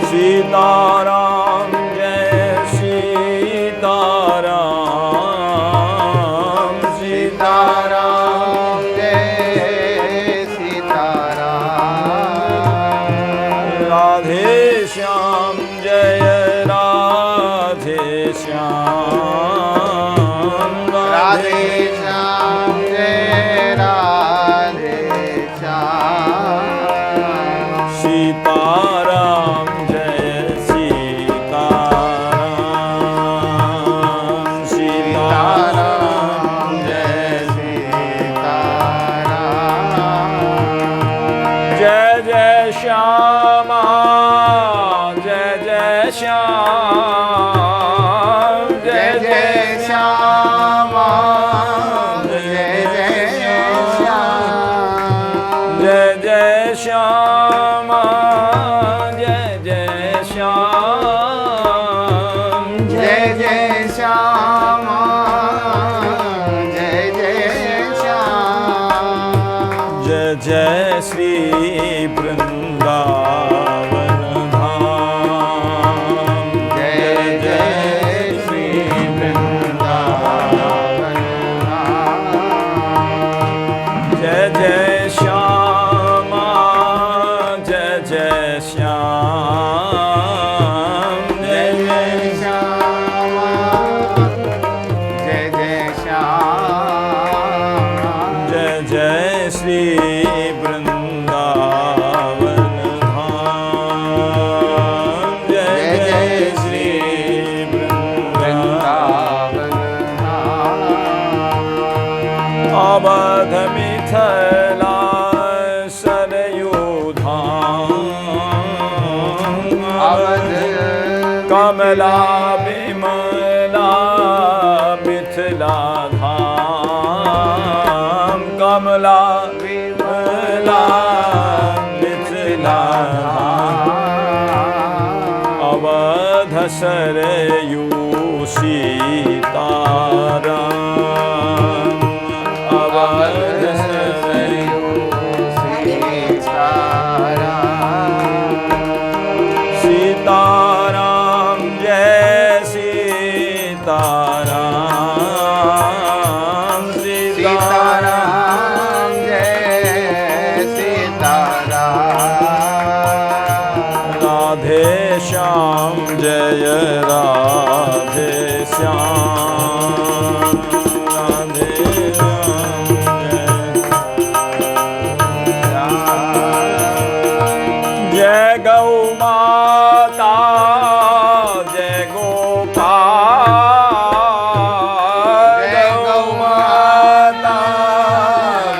सीताराम जय सीताराम, सीताराम जय सीताराम। राधे श्याम जय राधे श्याम, राधे श्याम जय राधे श्याम। सीताराम जय सीताराम, सीताराम जय सीताराम। जय जय श्यामा जय जय श्याम, जय जय श्यामा जय जय श्याम। जय जय श्यामा जय जय श्याम, जय जय श्यामा जय जय श्याम। जय जय श्री वृंदावन धाम, जय जय श्री वृंदावन धाम। जय जय श्यामा जय जय श्याम, जय जय श्यामा जय जय श्याम। जय जय श्री वृंदावन धाम, जय जय श्री वृंदावन अवध मिथिला सरयू धाम, अवध कमला विमला मिथिला धाम, कमला विमला मिथिला धाम। अवध सरयू सीताराम, अवध सरयू सीताराम जय सीताराम, सीताराम जय सीताराम। राधे श्याम जय राधे श्याम, राधे श्याम जय गौ माता जय गोपाल, जय गौ माता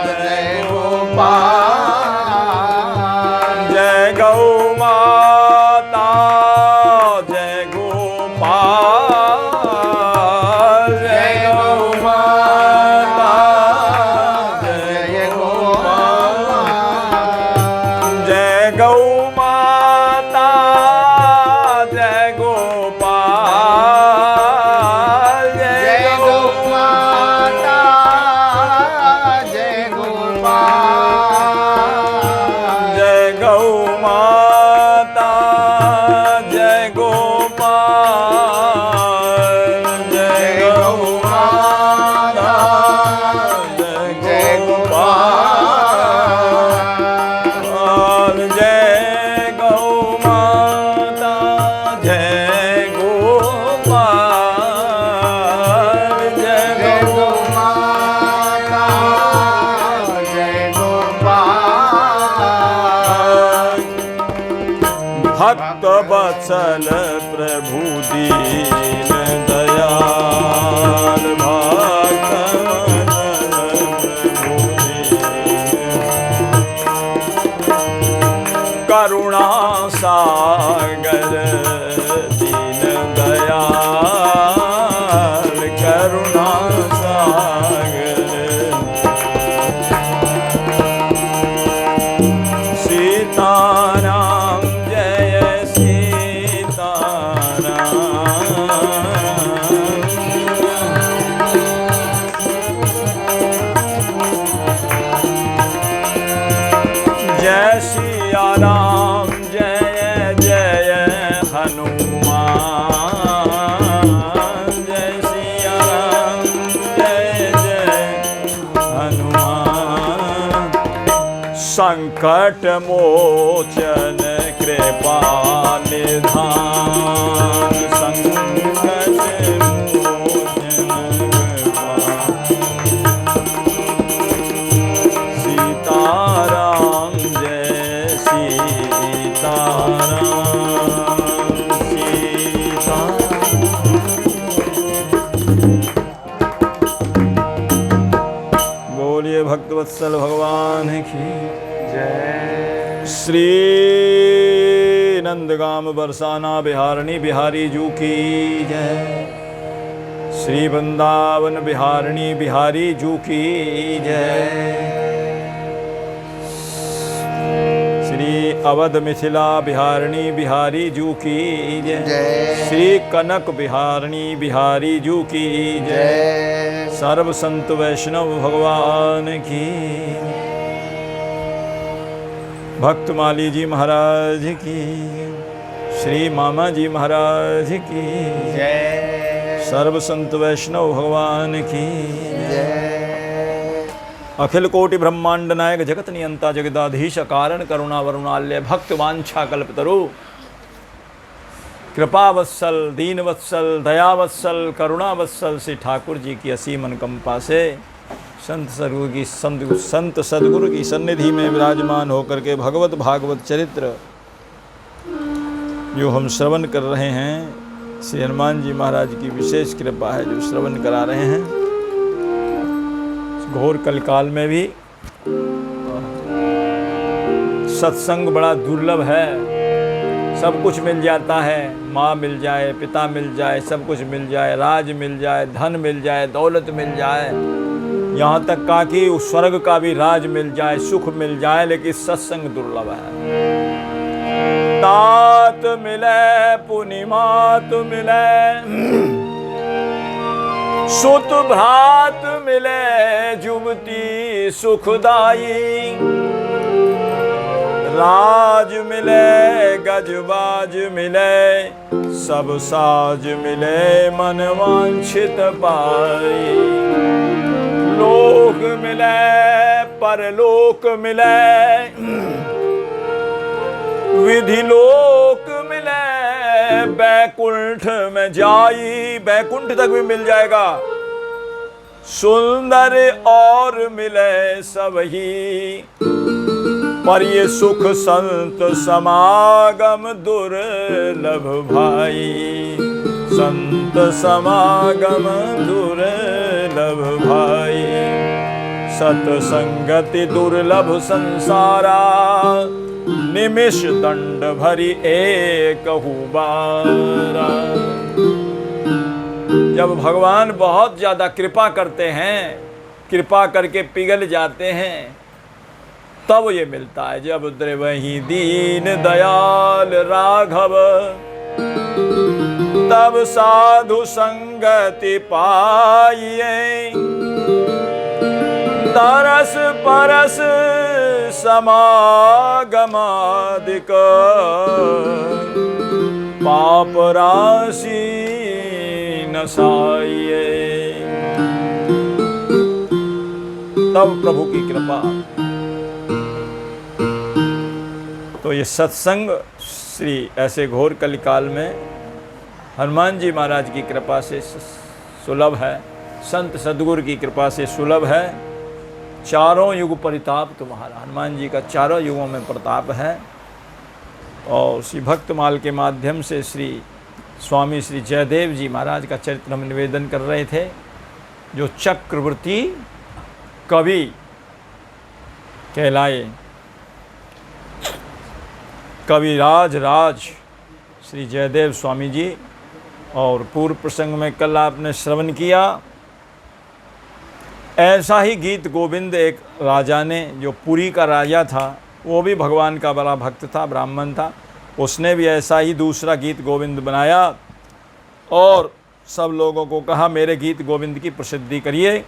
जय गोपाल। जय गौ माता जय गोपाल, जय गौ माता जय गोपाल। जय गौ माता जय गोपाल, जय गौ माता जय गोपाल। जय गौ माता जय गोपाल, जय गौ माता जय गोपाल। जय गौ माता जय गोपाल, जय जय गौ गौ माता जय गोपाल। भक्त वत्सल प्रभु दीन दयाल, भक्त वत्सल प्रभु दीन करुणा सागर दीन दयाल, करुणा सागर। सीताराम जय सीताराम, सिया राम जय जय हनुमान जय सिया राम जय जय हनुमान संकट मोचन कृपा निधान संकट मोचन कृपा सीताराम जय सीताराम सीता बोलिए भक्तवत्सल भगवान की जय। श्री नंदगाम बरसाना बिहारणी बिहारी जू की जय। श्री वृंदावन बिहारणी बिहारी जू की जय। श्री अवध मिथिला बिहारणी बिहारी जू की जय। जय। श्री कनक बिहारणी बिहारी जू की जय। जय। सर्व संत वैष्णव भगवान की। भक्तमाली जी महाराज की। श्री मामा जी महाराज की जय। सर्व संत वैष्णव भगवान की जय। अखिल कोटि ब्रह्मांड नायक जगत नियंता जगदाधीश कारण करुणा वरुणाल्य भक्त वांछा कल्पतरु कृपा वत्सल दीन वत्सल दया वत्सल करुणा वत्सल श्री ठाकुर जी की असीम अनुकंपा से संत सदगुरु की सन्निधि में विराजमान होकर के भगवत भागवत चरित्र जो हम श्रवण कर रहे हैं, श्री हनुमान जी महाराज की विशेष कृपा है जो श्रवण करा रहे हैं। घोर कलकाल में भी सत्संग बड़ा दुर्लभ है। सब कुछ मिल जाता है, माँ मिल जाए, पिता मिल जाए, सब कुछ मिल जाए, राज मिल जाए, धन मिल जाए, दौलत मिल जाए, यहाँ तक का कि उस स्वर्ग का भी राज मिल जाए, सुख मिल जाए, लेकिन सत्संग दुर्लभ है। तात मिले पुनिमात मिले, सुत भ्रात मिले, जुबती सुखदाई, राज मिले गजबाज मिले, सब साज मिले मन वांछित पाई। लोक मिले परलोक मिले, विधि लोक मिले, बैकुंठ में जाई, बैकुंठ तक भी मिल जाएगा। सुंदर और मिले सब ही, पर ये सुख संत समागम दुर्लभ भाई। संत समागम दुर्लभ भाई, सतसंगति दुर्लभ संसारा, निमिष दंड भरी एक बारा। जब भगवान बहुत ज्यादा कृपा करते हैं, कृपा करके पिघल जाते हैं, तब ये मिलता है। जब द्रवहि दीन दयाल राघव, तब साधु संगति पाइए। तरस परस समागमादिक, पाप राशि नसाइए। तब प्रभु की कृपा। तो ये सत्संग श्री ऐसे घोर कलिकाल में हनुमान जी महाराज की कृपा से सुलभ है, संत सदगुरु की कृपा से सुलभ है। चारों युग परिताप तुम्हारा, हनुमान जी का चारों युगों में प्रताप है। और श्री भक्तमाल के माध्यम से श्री स्वामी श्री जयदेव जी महाराज का चरित्र हम निवेदन कर रहे थे, जो चक्रवर्ती कवि कहलाए, कविराज राज श्री जयदेव स्वामी जी। और पूर्व प्रसंग में कल आपने श्रवण किया, ऐसा ही गीत गोविंद एक राजा ने, जो पुरी का राजा था, वो भी भगवान का बड़ा भक्त था, ब्राह्मण था, उसने भी ऐसा ही दूसरा गीत गोविंद बनाया और सब लोगों को कहा मेरे गीत गोविंद की प्रसिद्धि करिए।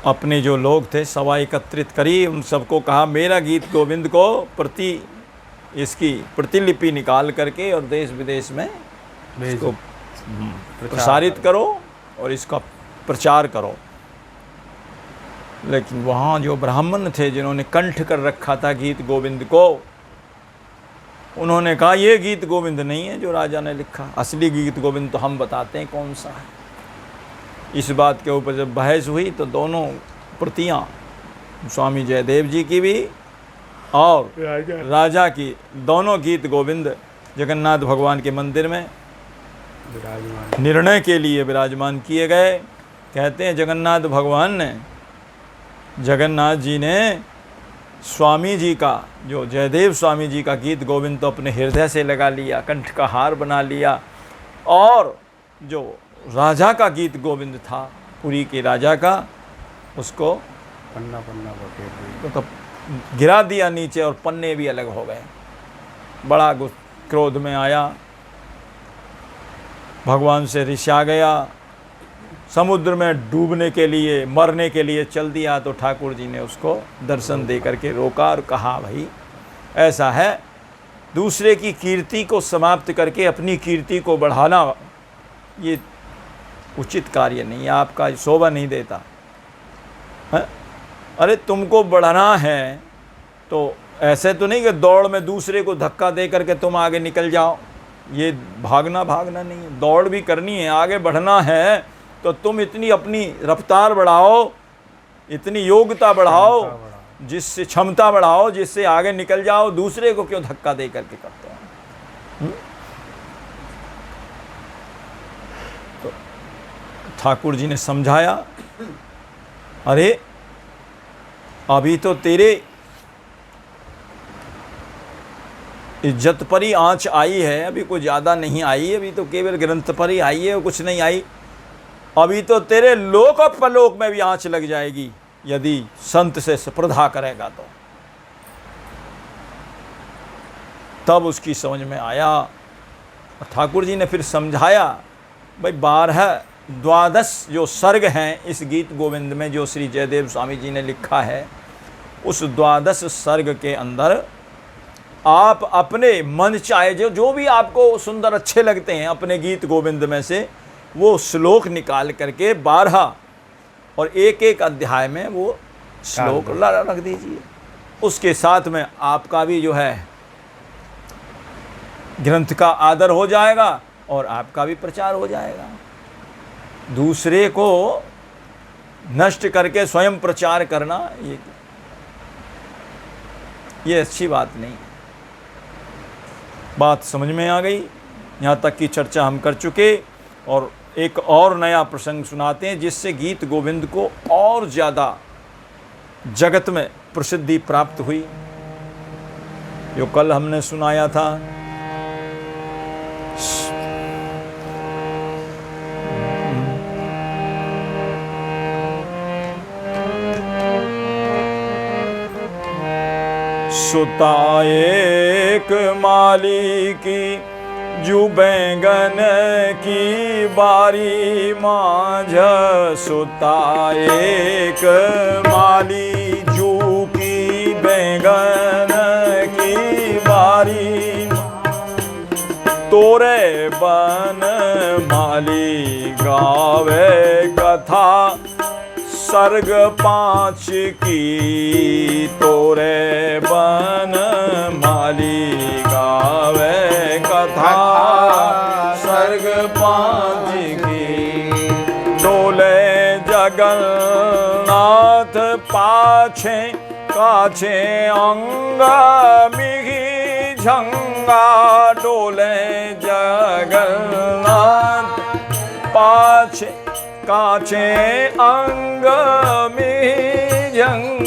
अपने जो लोग थे सभा एकत्रित करी, उन सबको कहा मेरा गीत गोविंद को इसकी प्रतिलिपि निकाल करके और देश विदेश में इसको प्रसारित करो और इसका प्रचार करो। लेकिन वहाँ जो ब्राह्मण थे जिन्होंने कंठ कर रखा था गीत गोविंद को, उन्होंने कहा ये गीत गोविंद नहीं है जो राजा ने लिखा, असली गीत गोविंद तो हम बताते हैं कौन सा है। इस बात के ऊपर जब बहस हुई तो दोनों प्रतियां, स्वामी जयदेव जी की भी और राजा की, दोनों गीत गोविंद जगन्नाथ भगवान के मंदिर में निर्णय के लिए विराजमान किए गए। कहते हैं जगन्नाथ जी ने स्वामी जी का, जो जयदेव स्वामी जी का गीत गोविंद तो अपने हृदय से लगा लिया, कंठ का हार बना लिया, और जो राजा का गीत गोविंद था पुरी के राजा का, उसको पन्ना तो गिरा दिया नीचे और पन्ने भी अलग हो गए। बड़ा क्रोध में आया, भगवान से रिसा गया, समुद्र में डूबने के लिए, मरने के लिए चल दिया। तो ठाकुर जी ने उसको दर्शन दे करके रोका और कहा भाई ऐसा है, दूसरे की कीर्ति को समाप्त करके अपनी कीर्ति को बढ़ाना ये उचित कार्य नहीं है, आपका शोभा नहीं देता है। अरे तुमको बढ़ाना है तो ऐसे तो नहीं कि दौड़ में दूसरे को धक्का दे करके तुम आगे निकल जाओ, ये भागना नहीं है, दौड़ भी करनी है, आगे बढ़ना है तो तुम इतनी अपनी रफ्तार बढ़ाओ, इतनी योग्यता बढ़ाओ, जिससे क्षमता बढ़ाओ, जिससे आगे निकल जाओ, दूसरे को क्यों धक्का दे करके करते हो। तो ठाकुर जी ने समझाया, अरे अभी तो तेरे इज्जत पर ही आँच आई है, अभी कोई ज़्यादा नहीं आई, अभी तो केवल ग्रंथ पर ही आई है, कुछ नहीं आई। अभी तो तेरे लोक और परलोक में भी आँच लग जाएगी यदि संत से स्पर्धा करेगा तो। तब उसकी समझ में आया। ठाकुर जी ने फिर समझाया, भाई 12 जो सर्ग हैं इस गीत गोविंद में जो श्री जयदेव स्वामी जी ने लिखा है, उस 12 सर्ग के अंदर आप अपने मन चाहे जो भी आपको सुंदर अच्छे लगते हैं अपने गीत गोविंद में से वो श्लोक निकाल करके 12 और एक अध्याय में वो श्लोक रख दीजिए। उसके साथ में आपका भी जो है ग्रंथ का आदर हो जाएगा और आपका भी प्रचार हो जाएगा। दूसरे को नष्ट करके स्वयं प्रचार करना ये अच्छी बात नहीं। बात समझ में आ गई। यहाँ तक की चर्चा हम कर चुके और एक और नया प्रसंग सुनाते हैं जिससे गीत गोविंद को और ज़्यादा जगत में प्रसिद्धि प्राप्त हुई। जो कल हमने सुनाया था, सुता एक माली की जू बैंगन की बारी माझ, सुता एक माली जू की बैंगन की बारी, तोरे बन माली गावे कथा सर्ग 5 की, तोरे बन माली गावे कथा सर्ग 5 की, डोले जगन्नाथ पाछे काछे अंग मिही झंगा, डोले जगन्नाथ पाछे काछे अंग में जंग,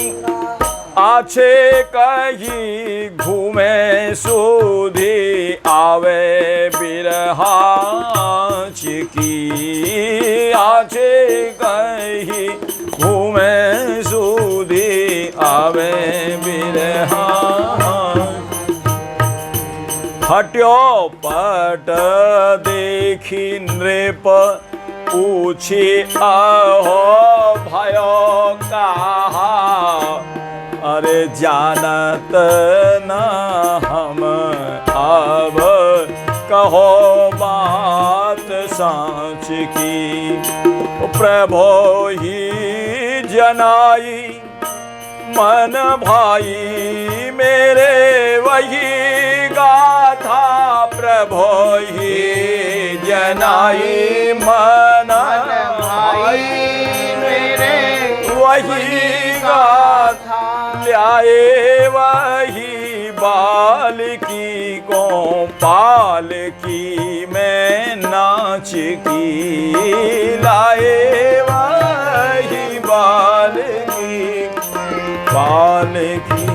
आछे कही घूमे सुधी आवे बिरहा चिकी, आछे कही घूमे सुधी आवे बिरहा, हट्यो पट देखी नृप पूछी अहो भयो जानत न हम, अब कहो बात सांच की। प्रभो ही जनाई मन भाई मेरे, वही गाथा प्रभो ही जनाई मन भाई मेरे, वही गाथा ल्याए वही बाल की को, पाल की मैं नाच की लाए वही बाल की, बाल की।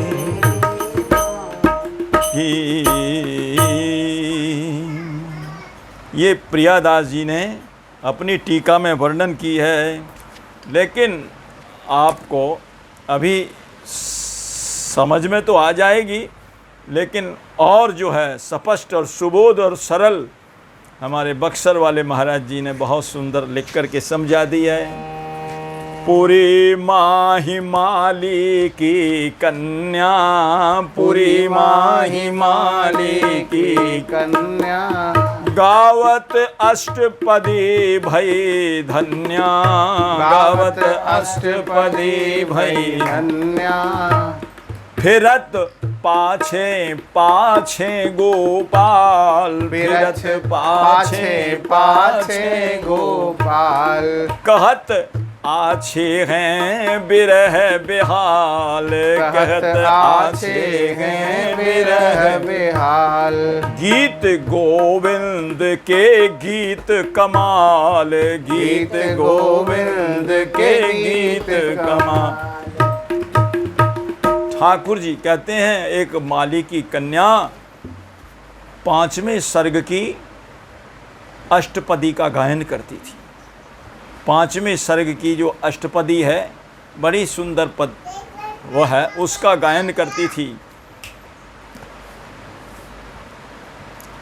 ये प्रियादास जी ने अपनी टीका में वर्णन की है, लेकिन आपको अभी समझ में तो आ जाएगी, लेकिन और जो है स्पष्ट और सुबोध और सरल हमारे बक्सर वाले महाराज जी ने बहुत सुंदर लिख कर के समझा दी है। पूरी माही माली की कन्या, पूरी माही माली की कन्या, गावत अष्टपदी भई धन्या, गावत अष्टपदी भई धन्या। फिरत पाछे पाछे गोपाल, फिरत पाछे पाछे गोपाल, कहत आछे हैं बिरह बेहाल, कहत आछे हैं बिरह बेहाल। गीत गोविंद के गीत कमाल, गीत गोविंद के गीत कमाल। ठाकुर जी कहते हैं एक माली की कन्या 5वें सर्ग की अष्टपदी का गायन करती थी। 5वें सर्ग की जो अष्टपदी है, बड़ी सुंदर पद वो है, उसका गायन करती थी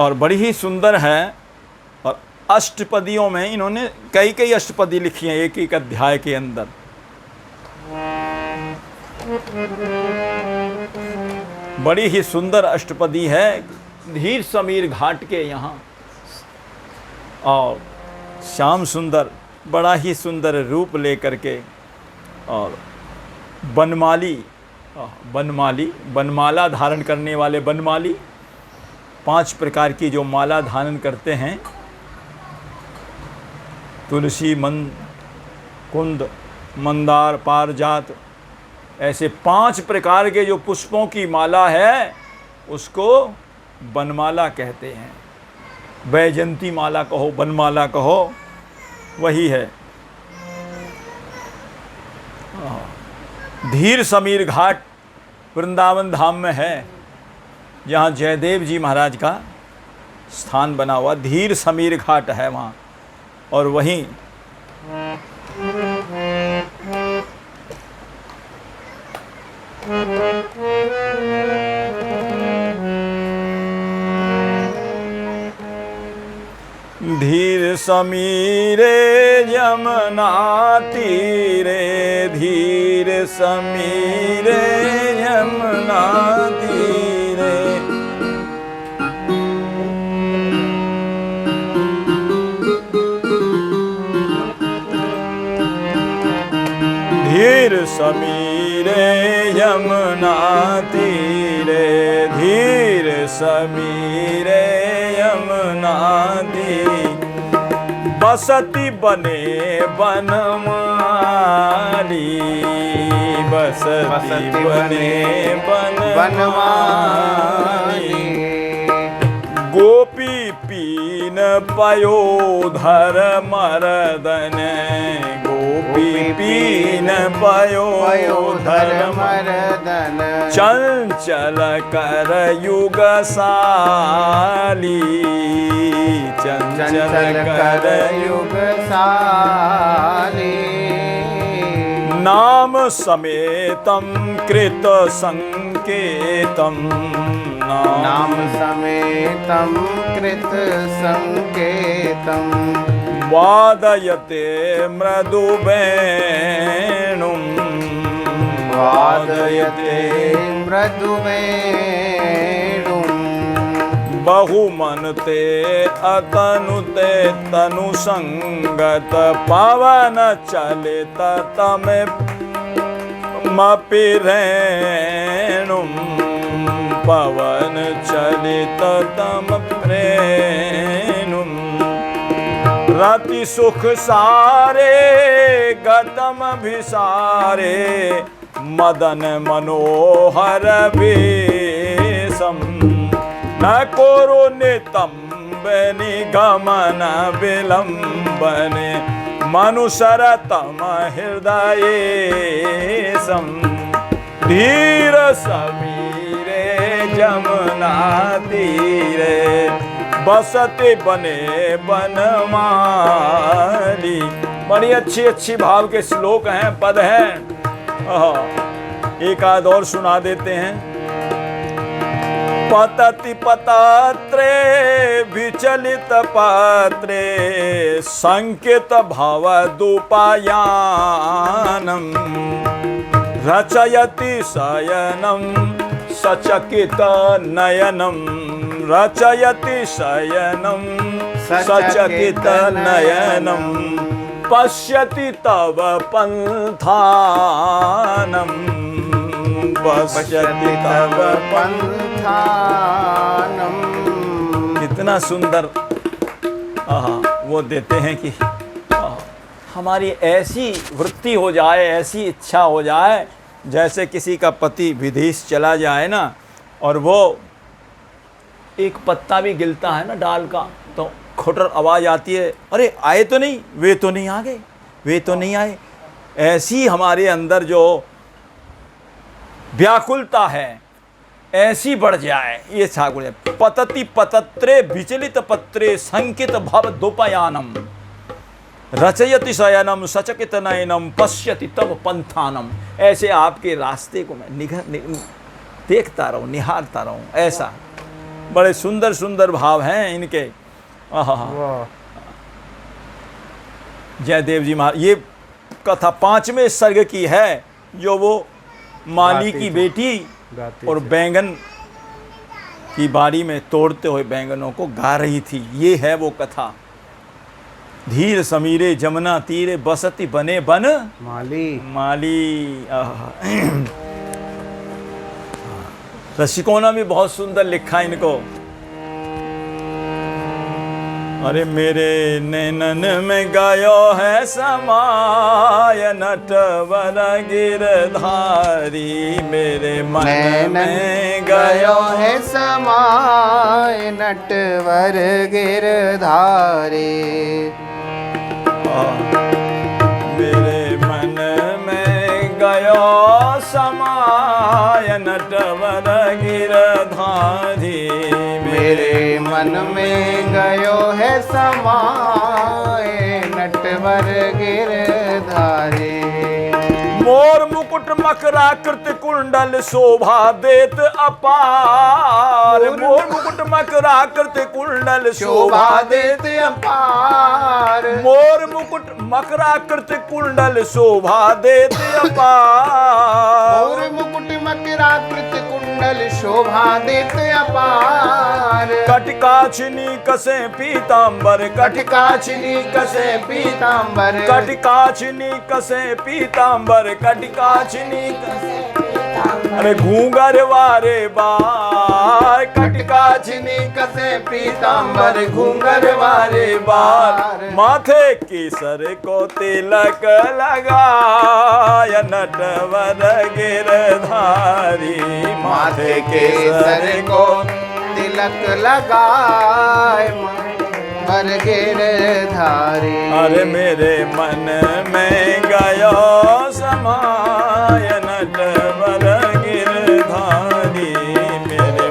और बड़ी ही सुंदर है। और अष्टपदियों में इन्होंने कई कई अष्टपदी लिखी हैं एक एक अध्याय के अंदर। बड़ी ही सुंदर अष्टपदी है, धीर समीर घाट के यहाँ। और श्याम सुंदर बड़ा ही सुंदर रूप लेकर के, और बनमाली बनमाला धारण करने वाले बनमाली, 5 प्रकार की जो माला धारण करते हैं, तुलसी कुंद मंदार पारिजात, ऐसे 5 प्रकार के जो पुष्पों की माला है उसको बनमाला कहते हैं। वैजंती माला कहो, बनमाला कहो, वही है। धीर समीर घाट वृंदावन धाम में है, जहाँ जयदेव जी महाराज का स्थान बना हुआ धीर समीर घाट है वहाँ। और वहीं धीर समीरे यमुना तीरे, धीर समीरे यमुना तीरे, धीर समीरे यमुना तीरे, धीर समीरे यमुना तीरे, बसती बने बनमाली, बसती बने बनमाली, गोपी पीन पयोधर मर्दन, गोपी पीन पयोधर मर्दन, चंचल कर युग साली, चंचल कर युग साली, नाम समेतम कृत संकेतम, नाम समेतम कृत संकेतम, वादयते मृदु वेणुं, वादयते रचयते मृदुवेणुम् बहुमनते अतनुते तनु संगत पावन चलित तमे मपि रेणुम पवन चलित तम प्रेणुम रति सुख सारे गतम भिसारे मदन मनोहर वेशम न कोरो नितंब निगमन विलंबने मनुसरतम हृदयेशम धीर समीरे जमुना तीरे बसते बने बनमाली। बड़ी अच्छी अच्छी भाव के श्लोक हैं, पद हैं। एक आध और सुना देते हैं। पतति पतात्रे विचलित पात्रे संकेत भवदुपायानम् रचयति शयनं सचकित नयनं रचयति शयनं सचकित नयनं पश्यति तव पंथानं पश्यति तव पंथानम। कितना सुंदर वो देते हैं कि हमारी ऐसी वृत्ति हो जाए, ऐसी इच्छा हो जाए, जैसे किसी का पति विदेश चला जाए ना, और वो एक पत्ता भी गिरता है ना डाल का, तो खुटर आवाज़ आती है, अरे आए तो नहीं, वे तो नहीं आ गए, वे तो नहीं आए। ऐसी हमारे अंदर जो व्याकुलता है ऐसी बढ़ जाए, ये ठाकुर पतति पतत्रे विचलित पत्रे संकित भव दोपयानम रचयति शयनम सचकित नयनम पश्यति तव पंथानम। ऐसे आपके रास्ते को मैं देखता रहूं, निहारता रहूं। ऐसा बड़े सुंदर सुंदर भाव हैं इनके। जयदेव जी महाराज, ये कथा 5वें सर्ग की है, जो वो माली की बेटी और बैंगन की बाड़ी में तोड़ते हुए बैंगनों को गा रही थी। ये है वो कथा। धीर समीरे जमुना तीरे बसती बने बन माली। रसिकों ने भी बहुत सुंदर लिखा इनको। अरे मेरे नैनन में गायो है समाय नटवर गिरधारी, मेरे मन में गायो है समाय नटवर गिरधारी। मेरे मन में गयो समाय नटवर गिरधारी, मेरे मन में गयो है समाय नटवर गिरधारी। मोर मुकुट मकराकृत कुंडल शोभा देत अपार, मोर मुकुट मकराकृत कुंडल शोभा देत अपार। मोर मुकुट मकराकृत कुंडल शोभा देत अपार। मोर मुकुट मकराकृत कुंडल शोभा देत अपार। कटकाछिनी कसे पीतांबर, कटकाछिनी कसे पीतांबर, कटकाछिनी कसे पीतांबर, कटकाछिनी कसे पीतांबर। अरे घूंगर वारे बार, कटकाछिनी कसे पीतांबर, घूंगर वारे बार। माथे की सर को तिलक लगाय नटवर गिरधारी, माथे के सर को तिलक लगाए बर गिरधारी। अरे मेरे मन में गयो समाय नटवर गिरधारी, मेरे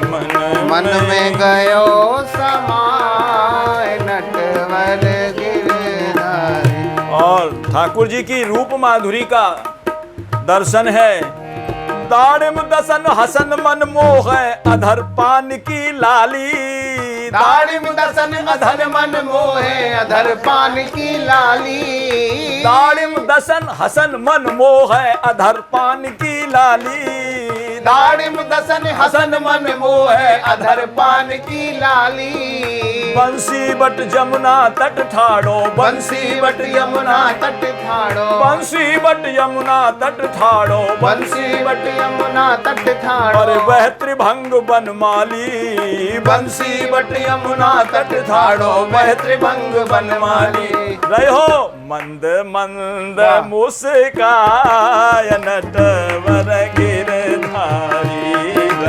मन में गयो समाय नटवर गिरधारी। और ठाकुर जी की रूप माधुरी का दर्शन है। दाड़िम दसन हसन मन मोह अधर पान की लाली, दाड़िम दसन अधर मन मोहे अधर पान की लाली। दाड़िम दसन हसन मन मोह अधर पान की लाली। दाड़िम दसन हसन मन मोहे अधर पान की लाली। बंसी बट जमुना तट ठाड़ो, बंसी बट यमुना तट ठाड़ो, बंसी बट यमुना तट ठाड़ो, बंसी बट यमुना तट ठाड़ो। और वह त्रिभंग बनमाली। बंसी बट यमुना तट ठाड़ो, वह त्रिभंग बनमाली। रहो मंद मंद मुस्काय नटवर गिरधारी।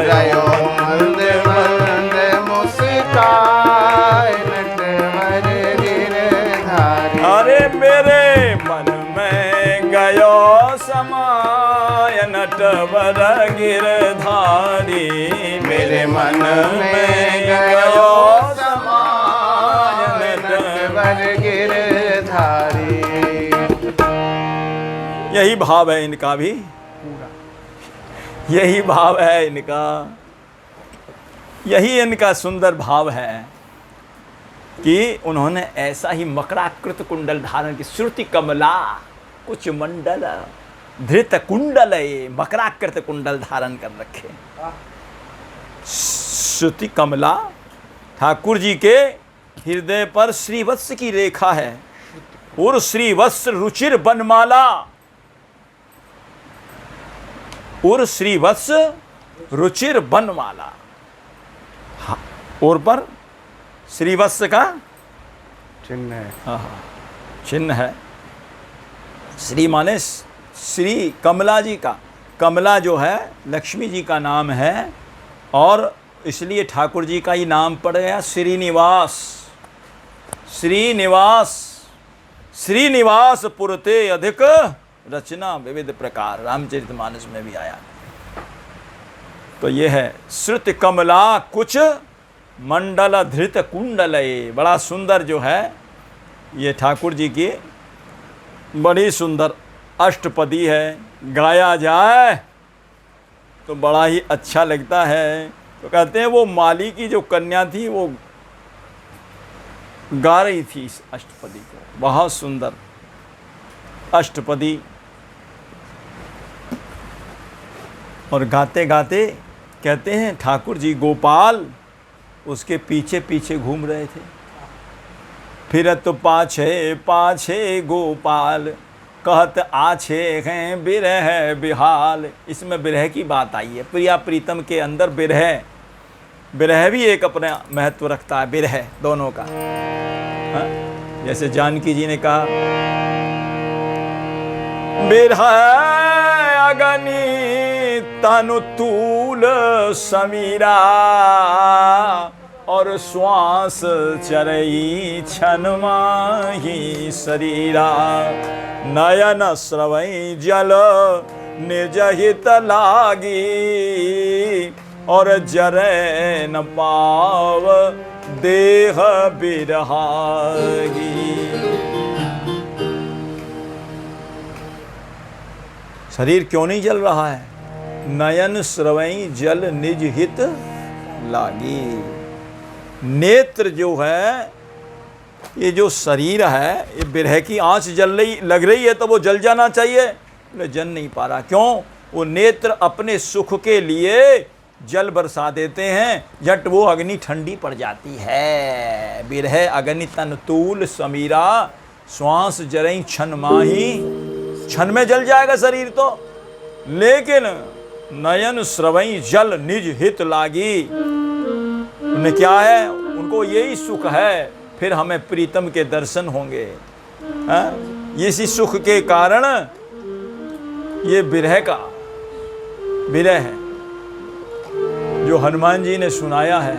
रहो मंद मंद मुस्काय नटवर गिरधारी। अरे मेरे मन में गयो समाय नटवर गिरधारी। मेरे मन में गयो समाय नटवर गिरधारी। यही भाव है इनका भी, यही भाव है इनका, यही इनका सुंदर भाव है कि उन्होंने ऐसा ही मकराकृत कुंडल धारण की। श्रुति कमला कुछ मंडल धृत कुंडल, मकराकृत कुंडल धारण कर रखे। श्रुति कमला ठाकुर जी के हृदय पर श्रीवत्स की रेखा है। और श्रीवत्स रुचिर बनमाला, और श्रीवत्स रुचिर बनमाला। और पर श्रीवत्स का चिन्ह है। चिन्ह है। श्री माने श्री कमला जी का, कमला जो है लक्ष्मी जी का नाम है, और इसलिए ठाकुर जी का ही नाम पड़ गया श्रीनिवास। श्रीनिवास, श्रीनिवास पुरते अधिक रचना विविध प्रकार, रामचरितमानस में भी आया। तो ये है श्रुति कमला कुछ मंडल धृत कुंडल। बड़ा सुंदर जो है ये ठाकुर जी की बड़ी सुंदर अष्टपदी है। गाया जाए तो बड़ा ही अच्छा लगता है। तो कहते हैं वो माली की जो कन्या थी वो गा रही थी इस अष्टपदी को। बहुत सुंदर अष्टपदी। और गाते गाते कहते हैं ठाकुर जी गोपाल उसके पीछे पीछे घूम रहे थे। फिरत पाछे पाछे गोपाल कहत आछे हैं बिरह बिहाल। इसमें बिरह की बात आई है। प्रिया प्रीतम के अंदर बिरह, बिरह भी एक अपना महत्व रखता है। बिरह दोनों का, हाँ? जैसे जानकी जी ने कहा बिरह अगनी तनु तूल समीरा और श्वास चरई छन माही शरीरा। नयन स्रवई जल निर्जहित लागी और जरे न पाव देह बिरहागी। शरीर क्यों नहीं जल रहा है? नयन स्रवई जल निज हित लागी। नेत्र जो है, ये जो शरीर है, ये बिरह की आंच लग रही है तो वो जल जाना चाहिए, जल नहीं पा रहा। क्यों? वो नेत्र अपने सुख के लिए जल बरसा देते हैं, झट वो अग्नि ठंडी पड़ जाती है। बिरह अग्नि तन तूल समीरा श्वास जरई छन माही। क्षण में जल जाएगा शरीर तो, लेकिन नयन स्रवई जल निज हित लागी। उन्हें क्या है? उनको यही सुख है, फिर हमें प्रीतम के दर्शन होंगे। इसी सुख के कारण ये बिरह का, बिरह है जो हनुमान जी ने सुनाया है,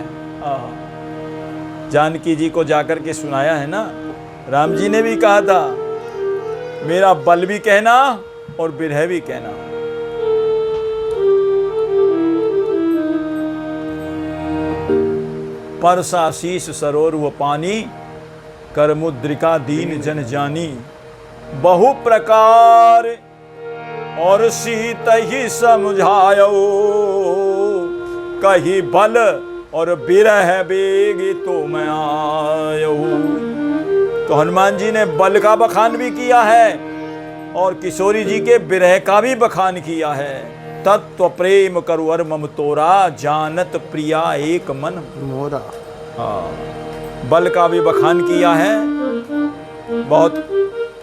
जानकी जी को जाकर के सुनाया है ना। राम जी ने भी कहा था मेरा बल भी कहना और बिरह भी कहना। परसा शीश सरोर वो पानी कर मुद्रिका दीन जन जानी। बहु प्रकार और सीत ही समझायो कही बल और बिरह बेगी तो मैं आयो। तो हनुमान जी ने बल का बखान भी किया है और किशोरी जी के बिरह का भी बखान किया है। तत्व प्रेम करुअर मम तोरा, जानत प्रिया एक मन मोरा। हाँ, बल का भी बखान किया है। बहुत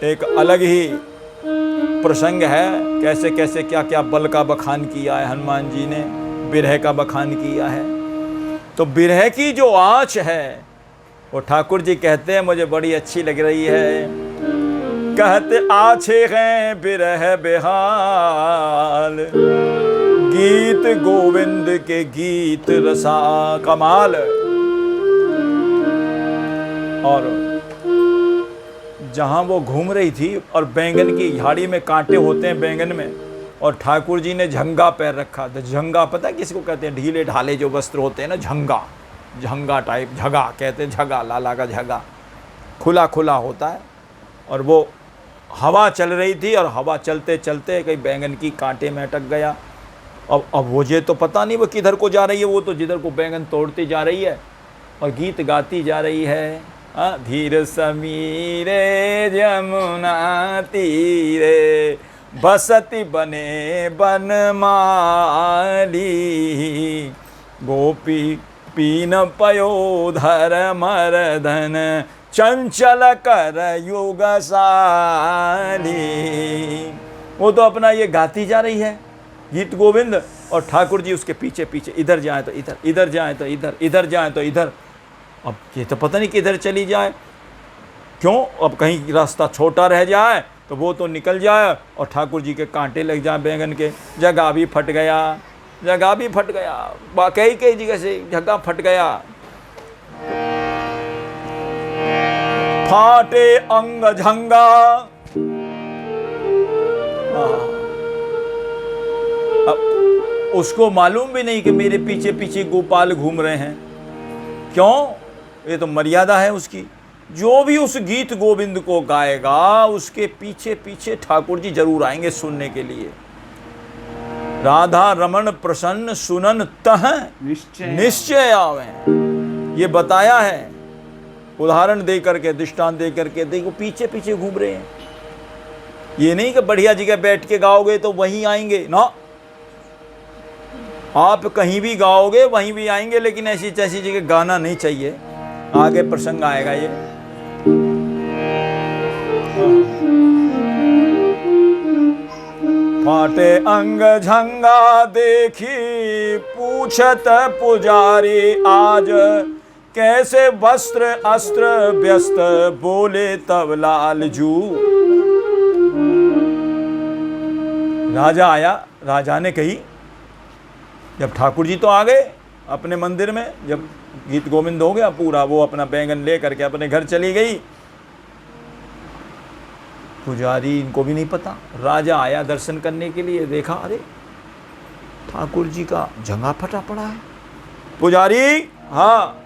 एक अलग ही प्रसंग है, कैसे कैसे क्या क्या बल का बखान किया है हनुमान जी ने, बिरह का बखान किया है। तो बिरह की जो आँच है वो ठाकुर जी कहते हैं मुझे बड़ी अच्छी लग रही है। कहते आछे हैं बिरह बेहाल, गीत गोविंद के गीत रसा कमाल। और जहाँ वो घूम रही थी और बैंगन की झाड़ी में कांटे होते हैं बैंगन में, और ठाकुर जी ने झंगा पैर रखा। तो झंगा पता है किसको कहते हैं? ढीले ढाले जो वस्त्र होते हैं ना, झंगा, झंगा टाइप, झगा कहते हैं, झगा, लाला का झगा, खुला खुला होता है। और वो हवा चल रही थी और हवा चलते चलते कहीं बैंगन की कांटे में अटक गया। अब वो ये तो पता नहीं वो किधर को जा रही है, वो तो जिधर को बैंगन तोड़ती जा रही है और गीत गाती जा रही है। धीर समीरे जमुना तीरे, बसती बने बनमाली, गोपी पीन पयोधर मरदन, चंचल कर युग साली। वो तो अपना ये गाती जा रही है गीत गोविंद, और ठाकुर जी उसके पीछे पीछे, इधर जाए तो इधर, इधर जाए तो इधर, इधर जाए तो इधर। अब ये तो पता नहीं किधर चली जाए, क्यों? अब कहीं रास्ता छोटा रह जाए तो वो तो निकल जाए और ठाकुर जी के कांटे लग जाए बैंगन के। जगह भी फट गया, जगह भी फट गया, कई कई जगह से जगह फट गया। फाटे अंग झंगा, अब उसको मालूम भी नहीं कि मेरे पीछे पीछे गोपाल घूम रहे हैं। क्यों? ये तो मर्यादा है उसकी। जो भी उस गीत गोविंद को गाएगा उसके पीछे पीछे ठाकुर जी जरूर आएंगे सुनने के लिए। राधा रमन प्रसन्न सुनन तह निश्चय आवे, ये बताया है उदाहरण दे करके, दृष्टांत दे करके। देखो पीछे पीछे घूम रहे हैं। ये नहीं कि बढ़िया जगह बैठ के गाओगे तो वहीं आएंगे ना, आप कहीं भी गाओगे वहीं भी आएंगे, लेकिन ऐसी तैसी जगह गाना नहीं चाहिए। आगे प्रसंग आएगा ये। फाटे अंग झंगा देखी, पूछत पुजारी आज, कैसे वस्त्र अस्त्र व्यस्त, बोले तब लालजू। राजा आया, राजा ने कही, जब ठाकुर जी तो आ गए अपने मंदिर में, जब गीत गोविंद हो गया पूरा, वो अपना बैंगन ले करके अपने घर चली गई। पुजारी, इनको भी नहीं पता, राजा आया दर्शन करने के लिए, देखा अरे ठाकुर जी का जंगा फटा पड़ा है। पुजारी, हाँ,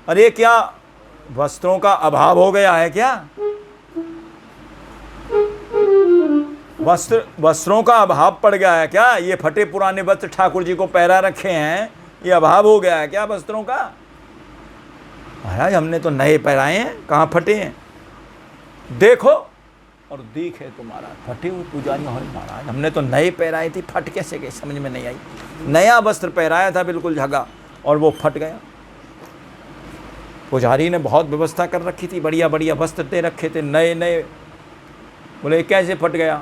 अरे क्या वस्त्रों का अभाव हो गया है क्या? वस्त्रों का अभाव पड़ गया है क्या? ये फटे पुराने वस्त्र ठाकुर जी को पहरा रखे हैं, ये अभाव हो गया है क्या वस्त्रों का? महाराज हमने तो नए पहराए हैं, कहाँ फटे हैं? देखो, और देखे तो महाराज फटे हुए। पुजारी, महाराज हमने तो नए पहराए थे, फट कैसे गए? समझ में नहीं आई। नया वस्त्र पहराया था बिल्कुल झगा, और वो फट गया। पुजारी ने बहुत व्यवस्था कर रखी थी, बढ़िया बढ़िया वस्त्र दे रखे थे नए नए। बोले कैसे फट गया?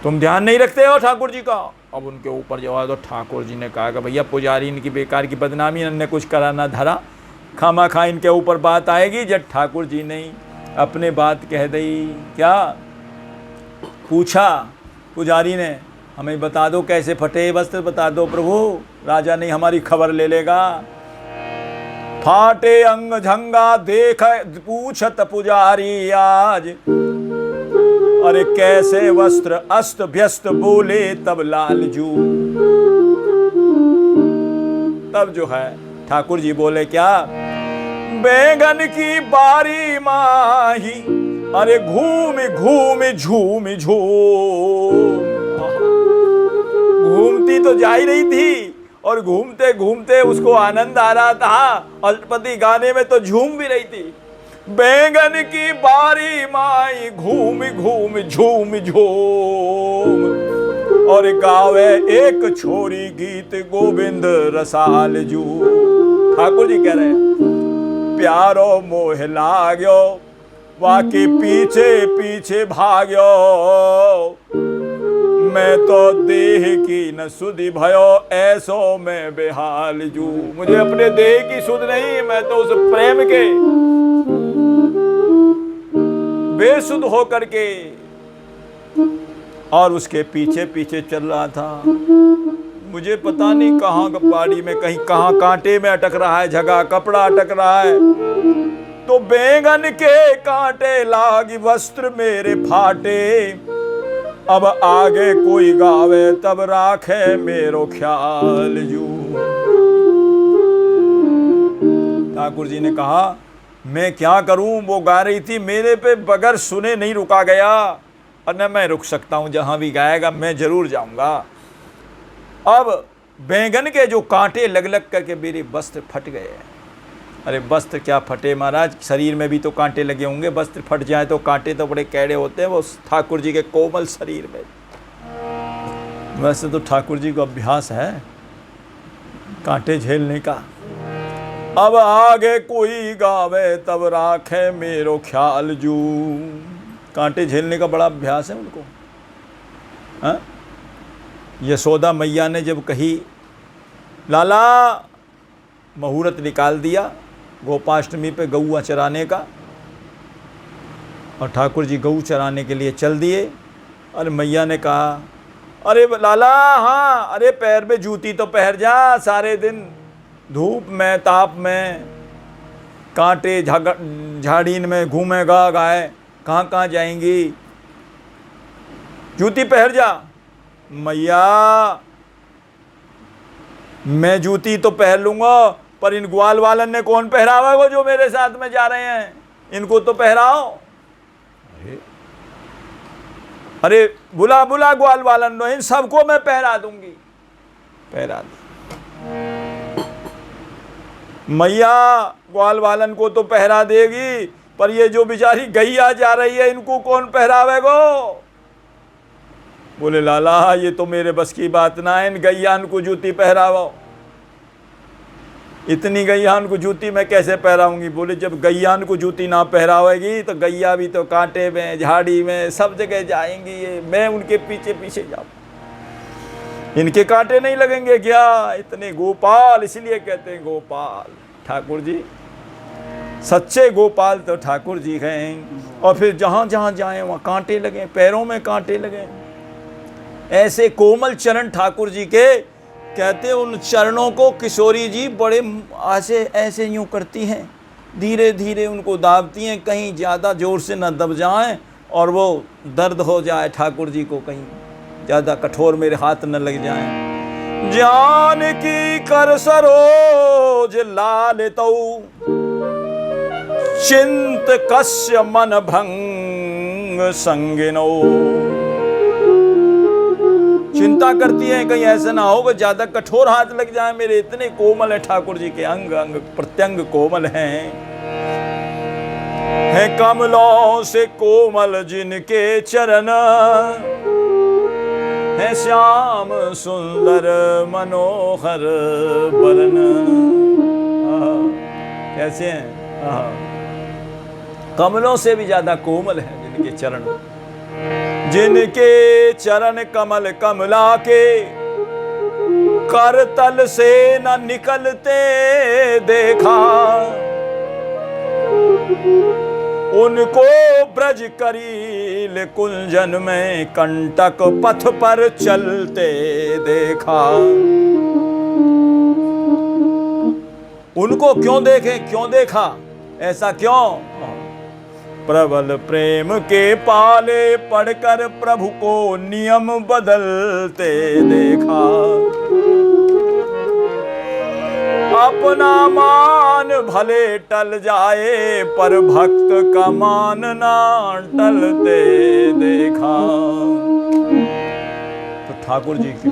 तुम ध्यान नहीं रखते हो ठाकुर जी का? अब उनके ऊपर जो है तो ठाकुर जी ने कहा कि भैया पुजारी इनकी बेकार की बदनामी, इन्होंने कुछ करा ना धरा, खामा खा इनके ऊपर बात आएगी। जब ठाकुर जी ने अपने बात कह दी, क्या पूछा पुजारी ने, हमें बता दो कैसे फटे वस्त्र, बता दो प्रभु, राजा नहीं हमारी खबर ले लेगा। फाटे अंग झंगा देख पूछत पुजारी आज, अरे कैसे वस्त्र अस्त व्यस्त, बोले तब लालजू। तब जो है ठाकुर जी बोले, क्या बैंगन की बारी माही, अरे घूम घूम झूम झूम। घूमती तो जा ही रही थी और घूमते घूमते उसको आनंद आ रहा था। अष्टपदी गाने में तो झूम भी रही थी। बैंगन की बारी माई घूम घूम झूम झूम, और गावे एक छोरी गीत गोविंद रसाल जू। ठाकुर जी कह रहे हैं प्यारो मोह लाग्यो वाके पीछे पीछे भाग्यो, मैं तो देह की न सुधि भयो ऐसो मैं बेहाल जू। मुझे अपने देह की सुध नहीं, मैं तो उस प्रेम के बेसुध होकर के और उसके पीछे पीछे चल रहा था। मुझे पता नहीं कहाँ बाड़ी में कहीं कहाँ कांटे में अटक रहा है, जगह कपड़ा अटक रहा है। तो बैंगन के कांटे लागी वस्त्र मेरे फाटे, अब आगे कोई गावे तब राखे मेरो ख्याल जू। ठाकुर जी ने कहा मैं क्या करूं, वो गा रही थी, मेरे पे बगैर सुने नहीं रुका गया, और न मैं रुक सकता हूं, जहां भी गाएगा मैं जरूर जाऊंगा। अब बैंगन के जो कांटे लग लग करके मेरे वस्त्र फट गए। अरे वस्त्र क्या फटे महाराज, शरीर में भी तो कांटे लगे होंगे, वस्त्र फट जाए तो कांटे तो बड़े कैड़े होते हैं वो ठाकुर जी के कोमल शरीर में। वैसे तो ठाकुर जी को अभ्यास है कांटे झेलने का। अब आगे कोई गावे तब राखे मेरो ख्याल जू। कांटे झेलने का बड़ा अभ्यास है उनको। हाँ? यशोदा मैया ने जब कही लाला मुहूर्त निकाल दिया गोपाष्टमी पे गौआ चराने का, और ठाकुर जी गऊ चराने के लिए चल दिए। और मैया ने कहा अरे लाला हाँ, अरे पैर में जूती तो पहन जा, सारे दिन धूप में ताप में कांटे झाड़ीन में घूमेगा गाय, कहाँ कहाँ जाएंगी, जूती पहन जा। मैया मैं जूती तो पहन लूंगा, पर इन ग्वाल वालन ने कौन पहरावा वो जो मेरे साथ में जा रहे हैं, इनको तो पहराओ। अरे बुला बुला ग्वाल वालन, इन सबको मैं पहरा दूंगी। पहरा दी मैया, ग्वाल वालन को तो पहरा देगी, पर ये जो बेचारी गैया जा रही है इनको कौन पहरावेगो। बोले लाला ये तो मेरे बस की बात ना है, इन गैयान को जूती पहराओ। इतनी गैयान को जूती मैं कैसे पहराऊंगी। बोले जब गैयान को जूती ना पहरावेगी तो गैया भी तो कांटे में झाड़ी में सब जगह जाएंगी, ये मैं उनके पीछे पीछे जाऊं, इनके कांटे नहीं लगेंगे क्या। इतने गोपाल, इसलिए कहते हैं गोपाल ठाकुर जी, सच्चे गोपाल तो ठाकुर जी हैं। और फिर जहाँ जहाँ जाएं वहाँ कांटे लगे, पैरों में कांटे लगे। ऐसे कोमल चरण ठाकुर जी के, कहते उन चरणों को किशोरी जी बड़े ऐसे ऐसे यूँ करती हैं, धीरे धीरे उनको दाबती हैं, कहीं ज़्यादा ज़ोर से न दब जाएं और वो दर्द हो जाए ठाकुर जी को, कहीं ज़्यादा कठोर मेरे हाथ न लग जाएं। जान की कर सरोज लाल तऊ, चिंत कस्य मन भंग संगिनो। चिंता करती है कहीं ऐसा ना हो कि ज्यादा कठोर हाथ लग जाए मेरे। इतने कोमल है ठाकुर जी के अंग, अंग प्रत्यंग कोमल हैं। है कमलों से कोमल जिनके चरण, है श्याम सुंदर मनोहर बरन। कैसे हैं, कमलों से भी ज्यादा कोमल है जिनके चरण। जिनके चरण कमल कमला के, कर तल से न निकलते देखा। उनको ब्रज करील कुंजन में कंटक पथ पर चलते देखा। उनको क्यों देखें, क्यों देखा, ऐसा क्यों। प्रबल प्रेम के पाले पढ़कर प्रभु को नियम बदलते देखा। अपना मान भले टल जाए पर भक्त का मान ना टलते देखा। तो ठाकुर जी की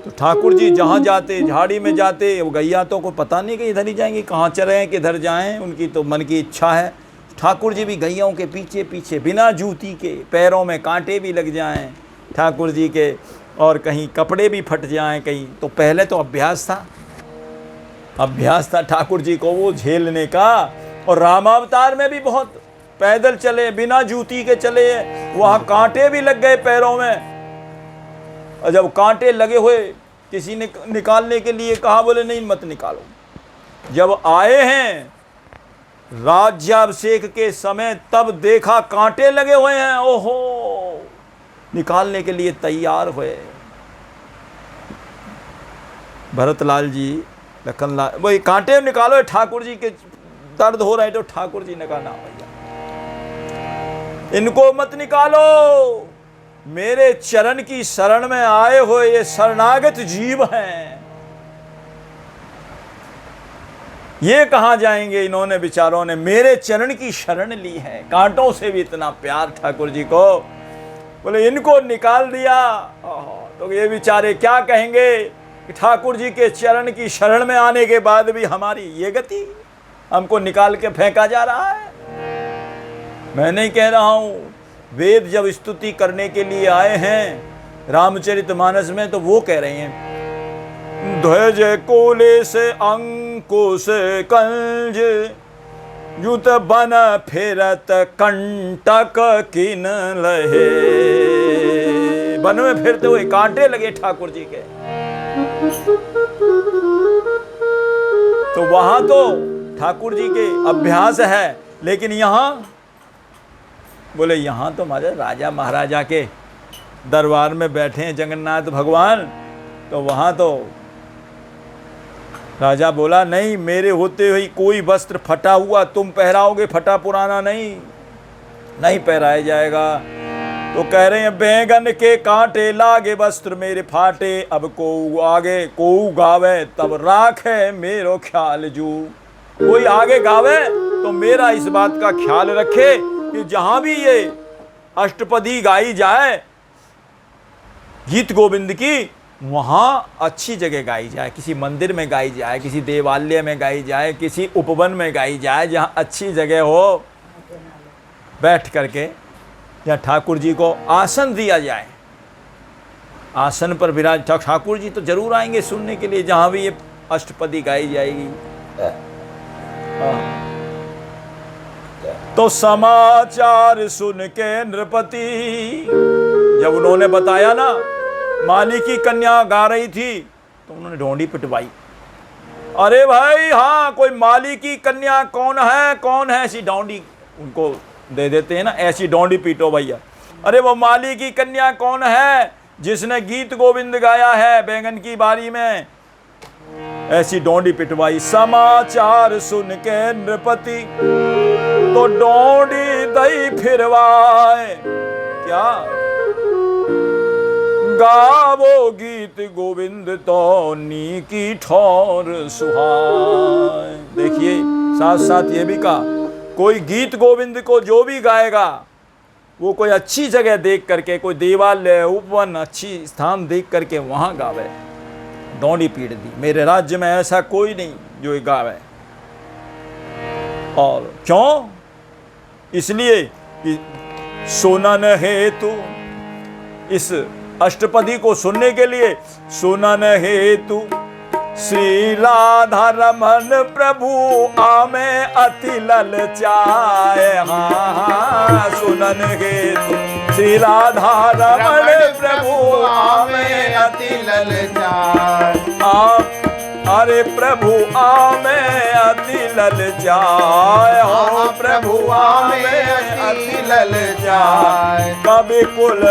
तो ठाकुर जी जहाँ जाते, झाड़ी में जाते, वो गैया तो को पता नहीं कि इधर ही जाएंगी, कहाँ चले किधर जाएं, उनकी तो मन की इच्छा है। ठाकुर जी भी गैयों के पीछे पीछे, बिना जूती के, पैरों में कांटे भी लग जाएं ठाकुर जी के, और कहीं कपड़े भी फट जाएं कहीं, तो पहले तो अभ्यास था ठाकुर जी को वो झेलने का। और रामावतार में भी बहुत पैदल चले, बिना जूती के चले, वहाँ कांटे भी लग गए पैरों में। और जब कांटे लगे हुए किसी ने निकालने के लिए कहा, बोले नहीं मत निकालो। जब आए हैं राज्याभिषेक के समय, तब देखा कांटे लगे हुए हैं, ओहो, निकालने के लिए तैयार हुए। भरतलाल जी, लखनलाल, वही कांटे निकालो, ठाकुर जी के दर्द हो रहे, तो ठाकुर जी ने कहा ना भैया, इनको मत निकालो, मेरे चरण की शरण में आए हुए ये शरणागत जीव हैं, ये कहां जाएंगे। इन्होंने बेचारों ने मेरे चरण की शरण ली है, कांटों से भी इतना प्यार ठाकुर जी को, बोले इनको निकाल दिया। तो ये बेचारे क्या कहेंगे कि ठाकुर जी के चरण की शरण में आने के बाद भी हमारी ये गति, हमको निकाल के फेंका जा रहा है। मैं नहीं कह रहा हूं, वेद जब स्तुति करने के लिए आए हैं रामचरितमानस में, तो वो कह रहे हैं, ध्वज कोले से अंकुश कंज, जुत बन फिरत कंटक किन लहे। वन में फिरते हुए कांटे लगे ठाकुर जी के, तो वहां तो ठाकुर जी के अभ्यास है, लेकिन यहां बोले यहाँ तो हमारे राजा महाराजा के दरबार में बैठे हैं जगन्नाथ भगवान, तो वहाँ तो राजा बोला नहीं, मेरे होते हुए कोई वस्त्र फटा हुआ तुम पहराओगे, फटा पुराना नहीं पहराया जाएगा। तो कह रहे हैं, बैंगन के कांटे लागे वस्त्र मेरे फाटे, अब को आगे को गावे तब राखे मेरो ख्याल जू। कोई आगे गावे तो मेरा इस बात का ख्याल रखे कि जहां भी ये अष्टपदी गाई जाए गीत गोविंद की, वहां अच्छी जगह गाई जाए, किसी मंदिर में गाई जाए, किसी देवालय में गाई जाए, किसी उपवन में गाई जाए, जहां अच्छी जगह हो, बैठ करके या ठाकुर जी को आसन दिया जाए, आसन पर विराज। ठाकुर जी तो जरूर आएंगे सुनने के लिए जहां भी ये अष्टपदी गाई जाएगी। तो समाचार सुन के नृपति, जब उन्होंने बताया ना माली की कन्या गा रही थी, तो उन्होंने ढोंडी पिटवाई। अरे भाई हाँ, कोई माली की कन्या कौन है, ऐसी डोंडी उनको दे देते हैं ना, ऐसी डोंडी पीटो भैया। अरे वो माली की कन्या कौन है जिसने गीत गोविंद गाया है बैंगन की बारी में, ऐसी डोंडी पिटवाई। समाचार सुन के नृपति तो डोंडी दई फिरवाए, क्या गावो गीत गोविंद तो नी की ठौर सुहाए। देखिए साथ साथ ये भी कहा, कोई गीत गोविंद को जो भी गाएगा वो कोई अच्छी जगह देख करके, कोई देवालय उपवन अच्छी स्थान देख करके वहां गावे। डोंडी पीट दी, मेरे राज्य में ऐसा कोई नहीं जो ये गावे। और क्यों? इसलिए कि सुनन हेतु, इस अष्टपदी को सुनने के लिए सुनन हेतु श्री राधा रमन प्रभु आमे अति ललचाए। हाँ, सुनन हेतु श्री राधा रमन प्रभु आमे अति ललचाए। अरे प्रभु आमे अति ललचाए, हो प्रभु आमे अति ललचाए। कवि कुल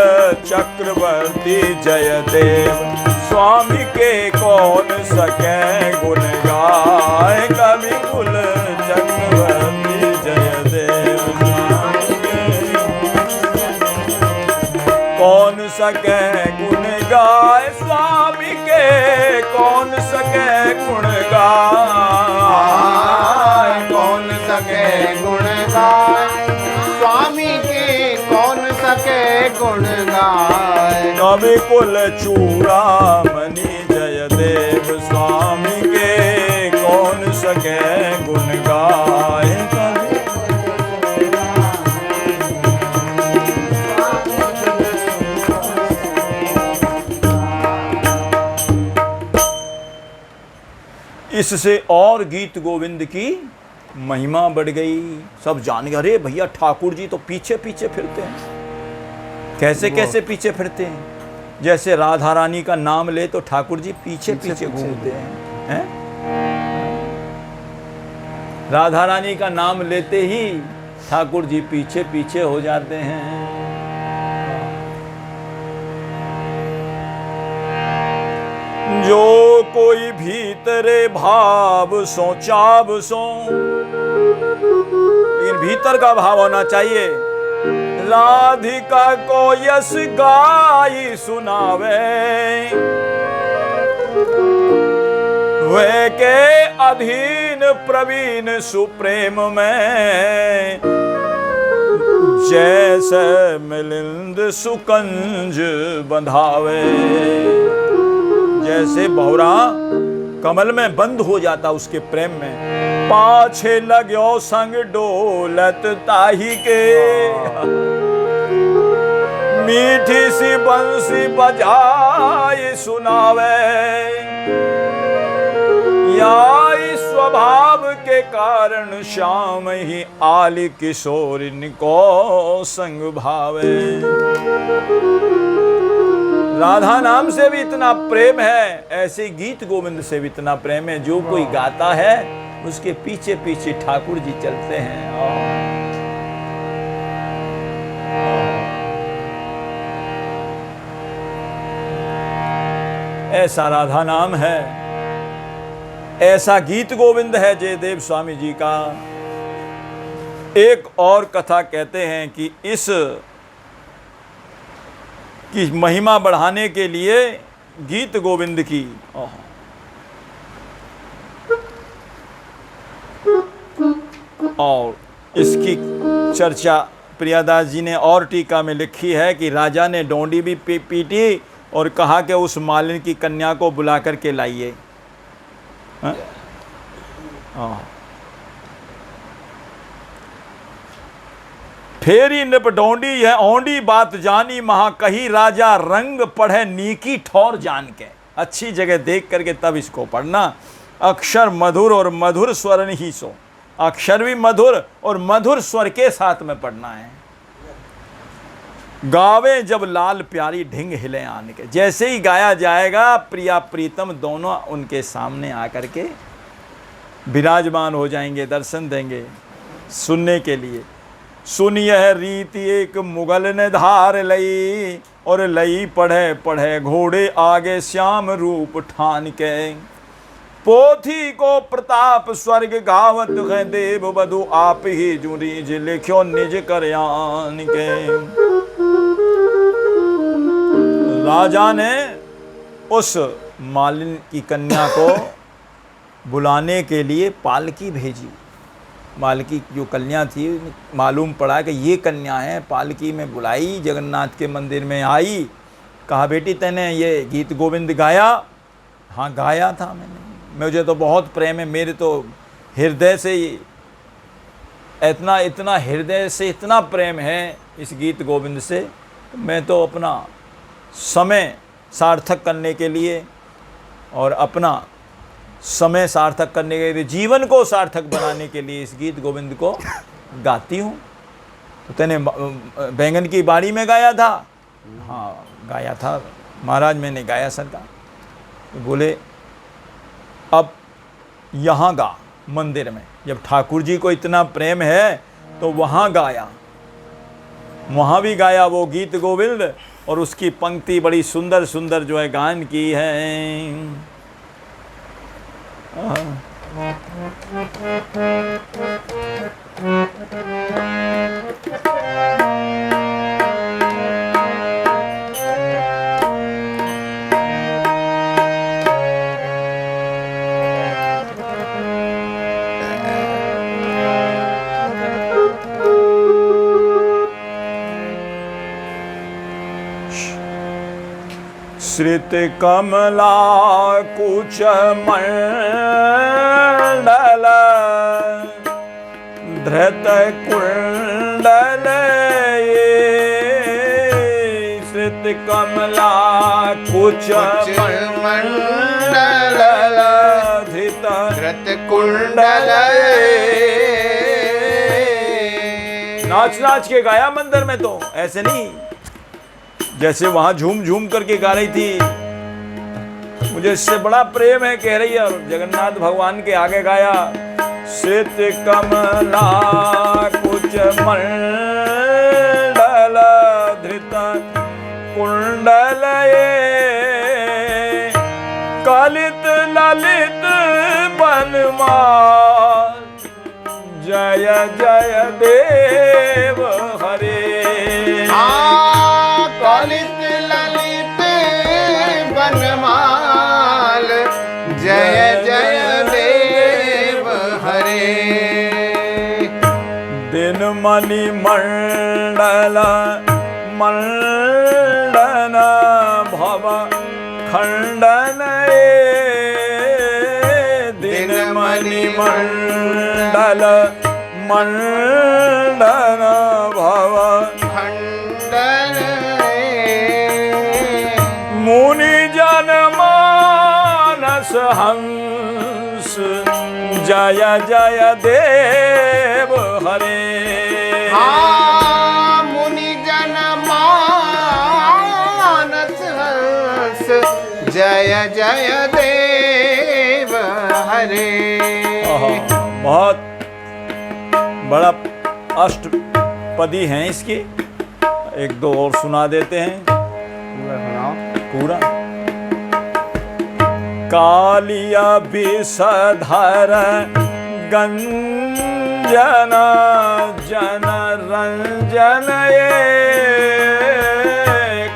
चक्रवर्ती जयदेव स्वामी के कौन सके गुण गाए। कवि कुल चक्रवर्ती जयदेव स्वामी के कौन सके गुण गाए, स्वामी के कौन सके गुण गाए। कौन सके गुण गाए, स्वामी के कौन सके गुण गाए। कवि कुल चूड़ामणि इससे और गीत गोविंद की महिमा बढ़ गई। सब जान गए, अरे भैया ठाकुर जी तो पीछे पीछे फिरते हैं। कैसे कैसे पीछे फिरते हैं? जैसे राधा रानी का नाम ले तो ठाकुर जी पीछे पीछे घूमते हैं। राधा रानी का नाम लेते ही ठाकुर जी पीछे पीछे हो जाते हैं। जो कोई भीतरे भाव सो चाव सो, लेकिन भीतर का भाव होना चाहिए। राधिका को यस गाई सुनावे, वे के अधीन प्रवीण सुप्रेम में, जैसे मिलिंद सुकंज बंधावे। जैसे भौरा कमल में बंद हो जाता उसके प्रेम में, पाछे लगो संग डोलत ताही के, मीठी सी बंसी बजाए सुनावे। या इस स्वभाव के कारण श्याम ही आली किशोरिन को संग भावे। राधा नाम से भी इतना प्रेम है, ऐसे गीत गोविंद से भी इतना प्रेम है। जो कोई गाता है उसके पीछे पीछे ठाकुर जी चलते हैं। ऐसा राधा नाम है, ऐसा गीत गोविंद है जयदेव स्वामी जी का। एक और कथा कहते हैं कि इस की महिमा बढ़ाने के लिए गीत गोविंद की और इसकी चर्चा प्रियादास जी ने और टीका में लिखी है कि राजा ने डोंडी भी पीटी और कहा कि उस मालिन की कन्या को बुला करके लाइए। फेरी निप डोंडी है औंडी बात जानी, महा कही राजा रंग पढ़े नीकी ठौर जान के। अच्छी जगह देख करके तब इसको पढ़ना। अक्षर मधुर और मधुर स्वर ही सो, अक्षर भी मधुर और मधुर स्वर के साथ में पढ़ना है। गावे जब लाल प्यारी ढिंग हिले आन के, जैसे ही गाया जाएगा प्रिया प्रीतम दोनों उनके सामने आकर के विराजमान हो जाएंगे, दर्शन देंगे सुनने के लिए। सुन यह रीति एक मुगल ने धार लई, और लई पढ़े पढ़े घोड़े आगे श्याम रूप ठान के। पोथी को प्रताप स्वर्ग गावत है, देव बधु आप ही जुरीज लिख्यो निज करयान के। राजा ने उस मालिन की कन्या को बुलाने के लिए पालकी भेजी। मालकी जो कन्या थी, मालूम पड़ा कि ये कन्या है, पालकी में बुलाई, जगन्नाथ के मंदिर में आई। कहा बेटी तैने ये गीत गोविंद गाया? हाँ गाया था मैंने, मुझे तो बहुत प्रेम है, मेरे तो हृदय से इतना हृदय से इतना प्रेम है इस गीत गोविंद से, मैं तो अपना समय सार्थक करने के लिए और अपना समय सार्थक करने के लिए, जीवन को सार्थक बनाने के लिए इस गीत गोविंद को गाती हूँ। तो तूने बैंगन की बाड़ी में गाया था? हाँ गाया था महाराज, मैंने गाया सरकार। तो बोले अब यहाँ गा मंदिर में। जब ठाकुर जी को इतना प्रेम है तो वहाँ गाया, वहाँ भी गाया वो गीत गोविंद, और उसकी पंक्ति बड़ी सुंदर सुंदर जो है गायन की है। श्रित कमला कुच मंडल धृत कुंडल, श्रित कमला कुच मंडल धृत धृत कुंडल। नाच नाच के गाया मंदिर में, तो ऐसे नहीं जैसे वहां झूम झूम करके गा रही थी। मुझे इससे बड़ा प्रेम है कह रही है, और जगन्नाथ भगवान के आगे गाया, श्वेत कमला कुच मंडल धृत कुंडल कलित ललित बनमाल जय जय देव हरे। कलित ललित बनमाल जय जय देव हरे। दिन मणि मंडल मंडन भव खंडन दिन मणि मंडल मंडन भव खंडन मुनि जन मानस हंस जय जय देव हरे। मुनि जन मानस हंस जय जय देव हरे। बहुत बड़ा अष्टपदी हैं इसकी, एक दो और सुना देते हैं पूरा। कालिया विषधर गंजन जन रंजन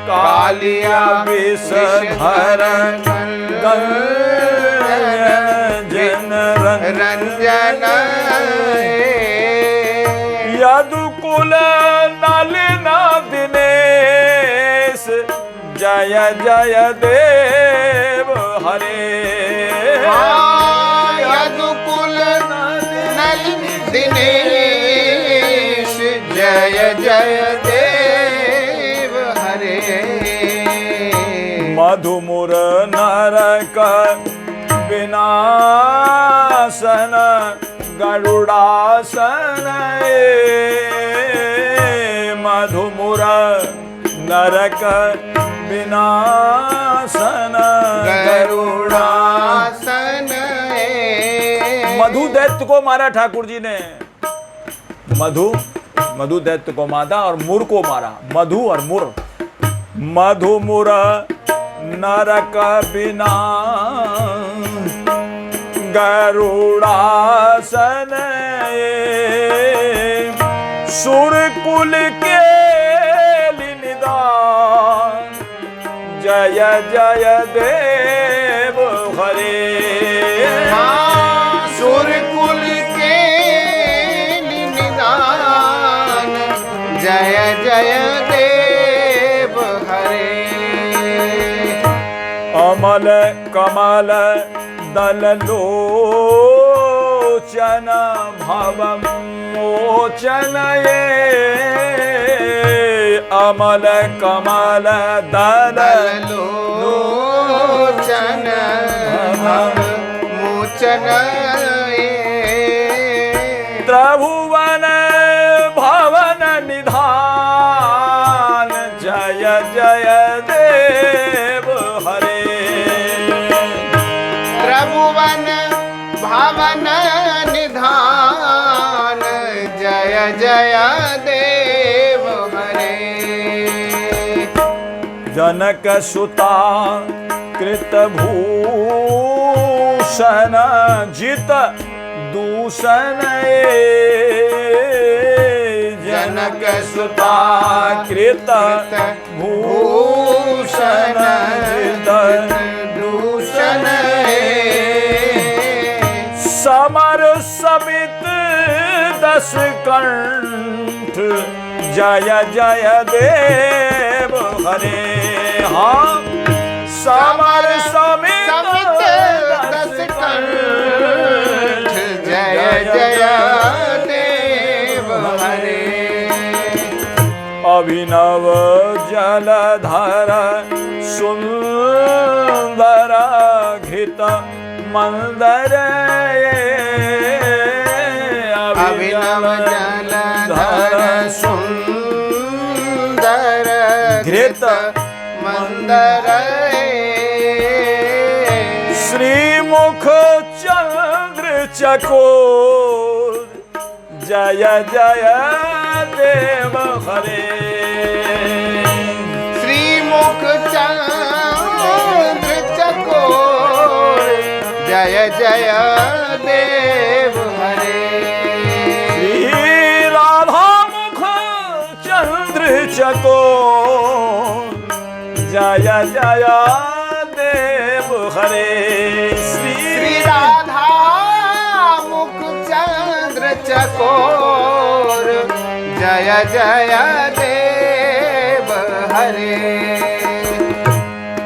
कालिया विषधर गंजन रंजन यदुकुल नलिन दिनेश जय जय देव हरे। यदुकुल नलिन दिनेश जय जय देव हरे। मधुमुर नरक विनाशन गरुड़ासन मधुमुर नरक विनाशन गरुड़ासन। मधु दैत्य को मारा ठाकुर जी ने, मधु दैत्य को मारा और मुर को मारा, मधु और मुर। मधु मुर नरक बिना गरुड़ासन सुर कुल के निदान जय जय देव हरे। सुर कुल के निदान जय जय देव हरे। अमल कमल दल लोचन भव मोचन अमल कमल दल लोचन भव मोचन त्रिभुवन भवन निधान जय जय देव हरे। त्रिभुवन भवन निधान जय जय देव हरे। जनक सुता कृत भूषण जित दूषण जनक सुता कृत भूषण जित दूषण समर समित दस कंठ जय जय देव हरे। हाँ समर समित दस कंठ जय जय देव हरे। अभिनव जलधर सुंदर घित मंदर अभिनव जलधर सुंदर घृत मंदर श्रीमुख चंद्र चकोर जय जय देव हरे श्रीमुख चंद्र चकोर जय जय देव हरे श्री राधा मुख चंद्र चकोर जय जय देव हरे श्री राधा मुख चंद्र चकोर जय जय देव हरे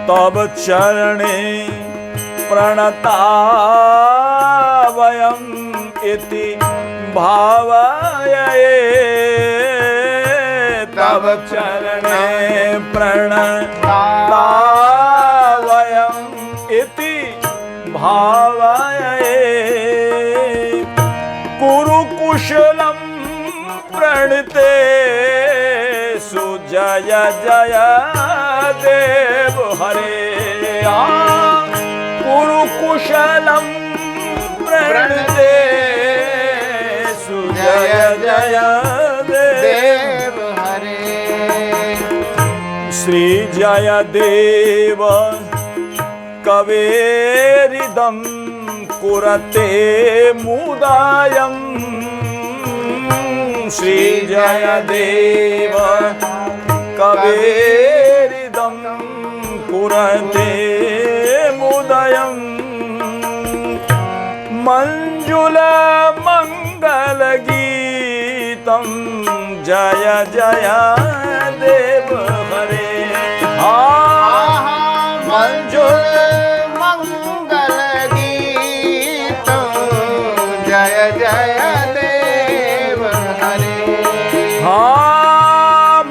तब चरणे प्रणता वयम इति भावये तब चरणे प्रणता वयम इति भावये कुरु कुशलम प्रणते सुजय जय देव हरे कुरु कुशलम प्रणते सुजय जय देव हरे श्री जय देव कवेरिदं कुरते मुदायं श्री जय देव कवेरिदं कुरते मुदायं मंजुल मंगल गीतं जय जय देव हरे मंजुल मंगल गीतं जय जय देव हरे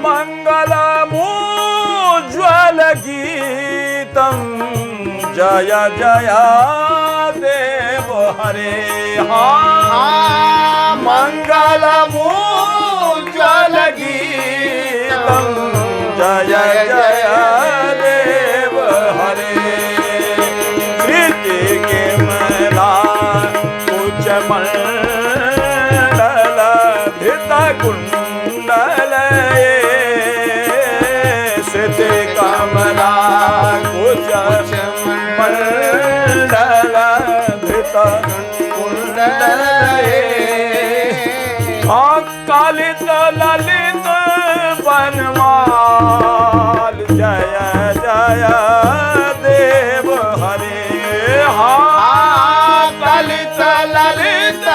मंगलमुज्ज्वल गीतं जय जय देव हरे मंगलमुज्ज्वल गीतं जय जय देव हरे कृति के मला उच्च मंडल धृत कुंडल सिद्ध कमला उच्च मंडल धृत कुंडल कालित ललित बनमाल जय जय देव हरे कालित ललित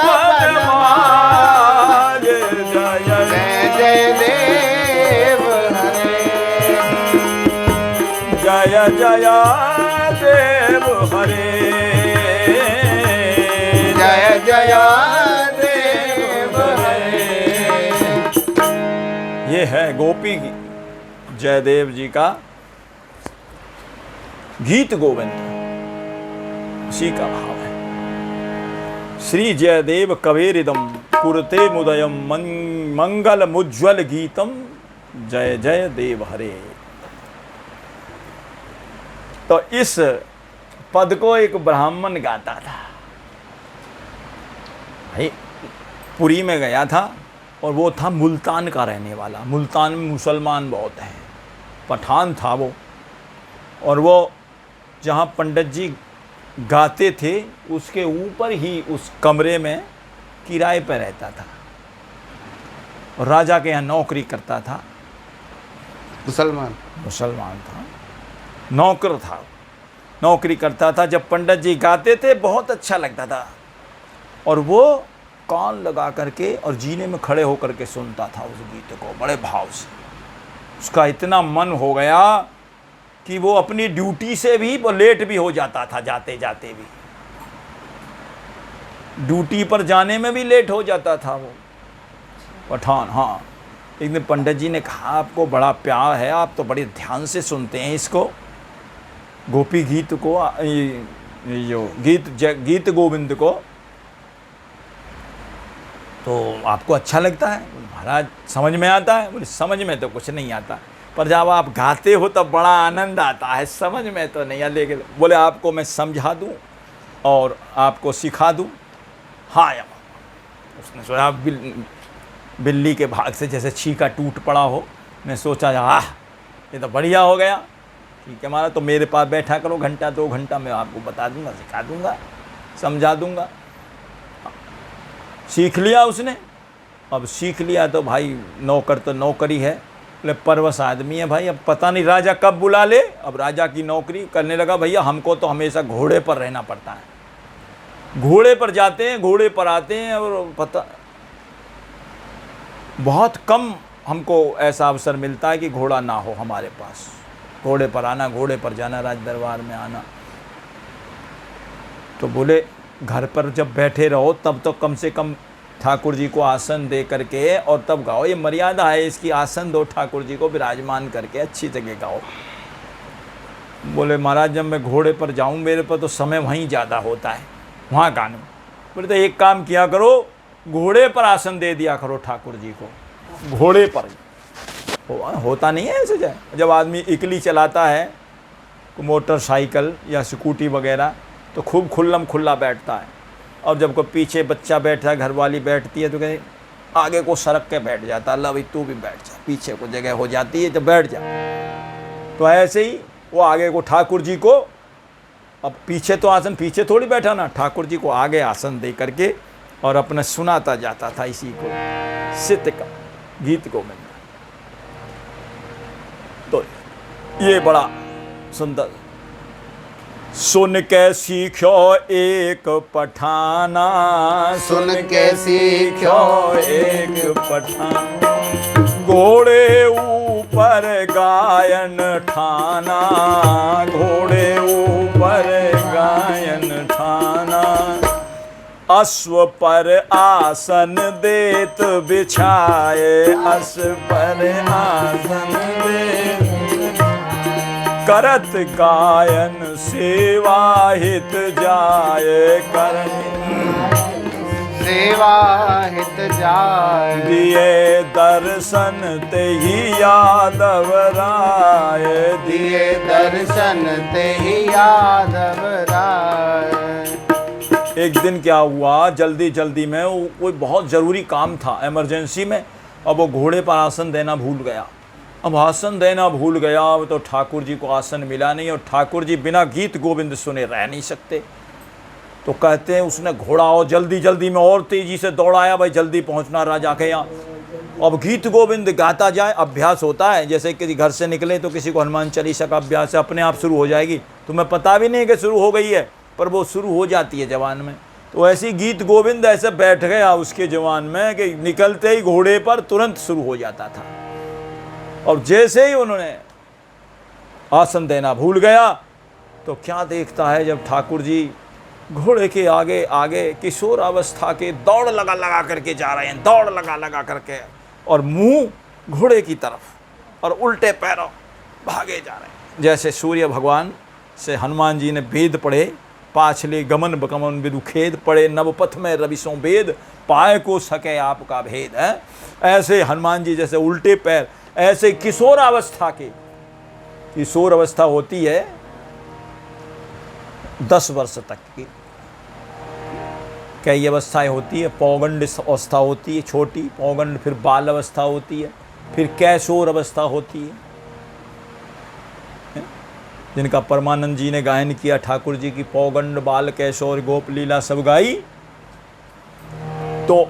बनमाल जय जय देव हरे जय जय देव हरे जय जय देव हरे ये है गोपी जयदेव जी का गीत गोविंद, उसी का भाव है। श्री जयदेव कवेरिदम कुरते मुदयम मंगल मुज्ज्वल गीतम जय जय देव हरे। तो इस पद को एक ब्राह्मण गाता था। भाई पुरी में गया था और वो था मुल्तान का रहने वाला। मुल्तान में मुसलमान बहुत हैं, पठान था वो। और वो जहाँ पंडित जी गाते थे उसके ऊपर ही उस कमरे में किराए पर रहता था और राजा के यहाँ नौकरी करता था। मुसलमान था, नौकर था, नौकरी करता था। जब पंडित जी गाते थे बहुत अच्छा लगता था और वो कान लगा करके और जीने में खड़े होकर के सुनता था उस गीत को बड़े भाव से। उसका इतना मन हो गया कि वो अपनी ड्यूटी से भी वो लेट भी हो जाता था, जाते जाते भी ड्यूटी पर जाने में भी लेट हो जाता था वो पठान। हाँ, एक दिन पंडित जी ने कहा आपको बड़ा प्यार है, आप तो बड़े ध्यान से सुनते हैं इसको, गोपी गीत को, ये जो गीत गोविंद को, तो आपको अच्छा लगता है? महाराज समझ में आता है? बोले समझ में तो कुछ नहीं आता, पर जब आप गाते हो तब बड़ा आनंद आता है, समझ में तो नहीं आता। लेकिन बोले आपको मैं समझा दूं और आपको सिखा दूं। हाँ या उसने सोचा बिल्ली के भाग से जैसे छीका टूट पड़ा हो। मैं सोचा ये तो बढ़िया हो गया, ठीक है महाराज, तो मेरे पास बैठा करो घंटा 2 घंटा, मैं आपको बता दूंगा, सिखा दूंगा, समझा दूंगा। सीख लिया उसने। अब सीख लिया तो भाई नौकर तो नौकरी है, बोले परवश आदमी है भाई, अब पता नहीं राजा कब बुला ले। अब राजा की नौकरी करने लगा। भैया हमको तो हमेशा घोड़े पर रहना पड़ता है, घोड़े पर जाते हैं, घोड़े पर आते हैं, और पता बहुत कम हमको ऐसा अवसर मिलता है कि घोड़ा ना हो हमारे पास। घोड़े पर आना, घोड़े पर जाना, राज दरबार में आना। तो बोले घर पर जब बैठे रहो तब तो कम से कम ठाकुर जी को आसन दे करके और तब गाओ, ये मर्यादा है इसकी, आसन दो ठाकुर जी को विराजमान करके अच्छी जगह गाओ। बोले महाराज जब मैं घोड़े पर जाऊं मेरे पर तो समय वहीं ज़्यादा होता है, वहाँ गाने। बोले तो एक काम किया करो, घोड़े पर आसन दे दिया करो ठाकुर जी को, घोड़े पर। होता नहीं है ऐसे। जब आदमी इकली चलाता है मोटरसाइकिल या स्कूटी वगैरह तो खूब खुल्लम खुल्ला बैठता है, और जब कोई पीछे बच्चा बैठता है, घरवाली बैठती है तो कहे आगे को सरक के बैठ जाता, अल्लाह भाई तू भी बैठ जा, पीछे को जगह हो जाती है तो बैठ जा। तो ऐसे ही वो आगे को ठाकुर जी को, अब पीछे तो आसन पीछे थोड़ी बैठा ना, ठाकुर जी को आगे आसन दे करके और अपना सुनाता जाता था इसी को, सिद्ध का गीत गोविंद। तो ये बड़ा सुंदर। सुन के सीखो एक पठाना, सुन के सीखो एक पठाना, घोड़े ऊपर गायन ठाना, घोड़े ऊपर गायन ठाना, अश्व पर आसन देत बिछाए, अश्व पर आसन देत, करत गायन सेवा हित जाए, सेवा हित जाए, दिए दर्शन ते ही यादव राय, दिए दर्शन ते ही यादव राय। एक दिन क्या हुआ, जल्दी जल्दी में कोई बहुत ज़रूरी काम था, इमरजेंसी में। अब वो घोड़े पर आसन देना भूल गया। अब आसन देना भूल गया तो ठाकुर जी को आसन मिला नहीं, और ठाकुर जी बिना गीत गोविंद सुने रह नहीं सकते। तो कहते हैं उसने घोड़ा और जल्दी जल्दी में और तेज़ी से दौड़ाया, भाई जल्दी पहुंचना राजा के यहाँ। अब गीत गोविंद गाता जाए, अभ्यास होता है, जैसे किसी घर से निकले तो किसी को हनुमान चालीसा का अभ्यास है, अपने आप शुरू हो जाएगी, तुम्हें पता भी नहीं कि शुरू हो गई है, पर वो शुरू हो जाती है जवान में। तो ऐसी गीत गोविंद ऐसे बैठ गया उसके जवान में कि निकलते ही घोड़े पर तुरंत शुरू हो जाता था। और जैसे ही उन्होंने आसन देना भूल गया तो क्या देखता है, जब ठाकुर जी घोड़े के आगे आगे किशोर अवस्था के दौड़ लगा लगा करके जा रहे हैं, दौड़ लगा लगा करके, और मुंह घोड़े की तरफ और उल्टे पैरों भागे जा रहे हैं। जैसे सूर्य भगवान से हनुमान जी ने वेद पढ़े, पाछले गमन बकमन विदु खेद, पढ़े नवपथ में रविसों वेद, पाए को सके आपका भेद है। ऐसे हनुमान जी जैसे उल्टे पैर, ऐसे किशोर अवस्था के, किशोर अवस्था होती है 10 वर्ष तक की, कई अवस्थाएं होती है। पौगंड अवस्था होती है छोटी, पौगंड, फिर बाल अवस्था होती है, फिर कैशोर अवस्था होती है, जिनका परमानंद जी ने गायन किया ठाकुर जी की, पौगंड, बाल, कैशोर, गोप लीला सब गाई। तो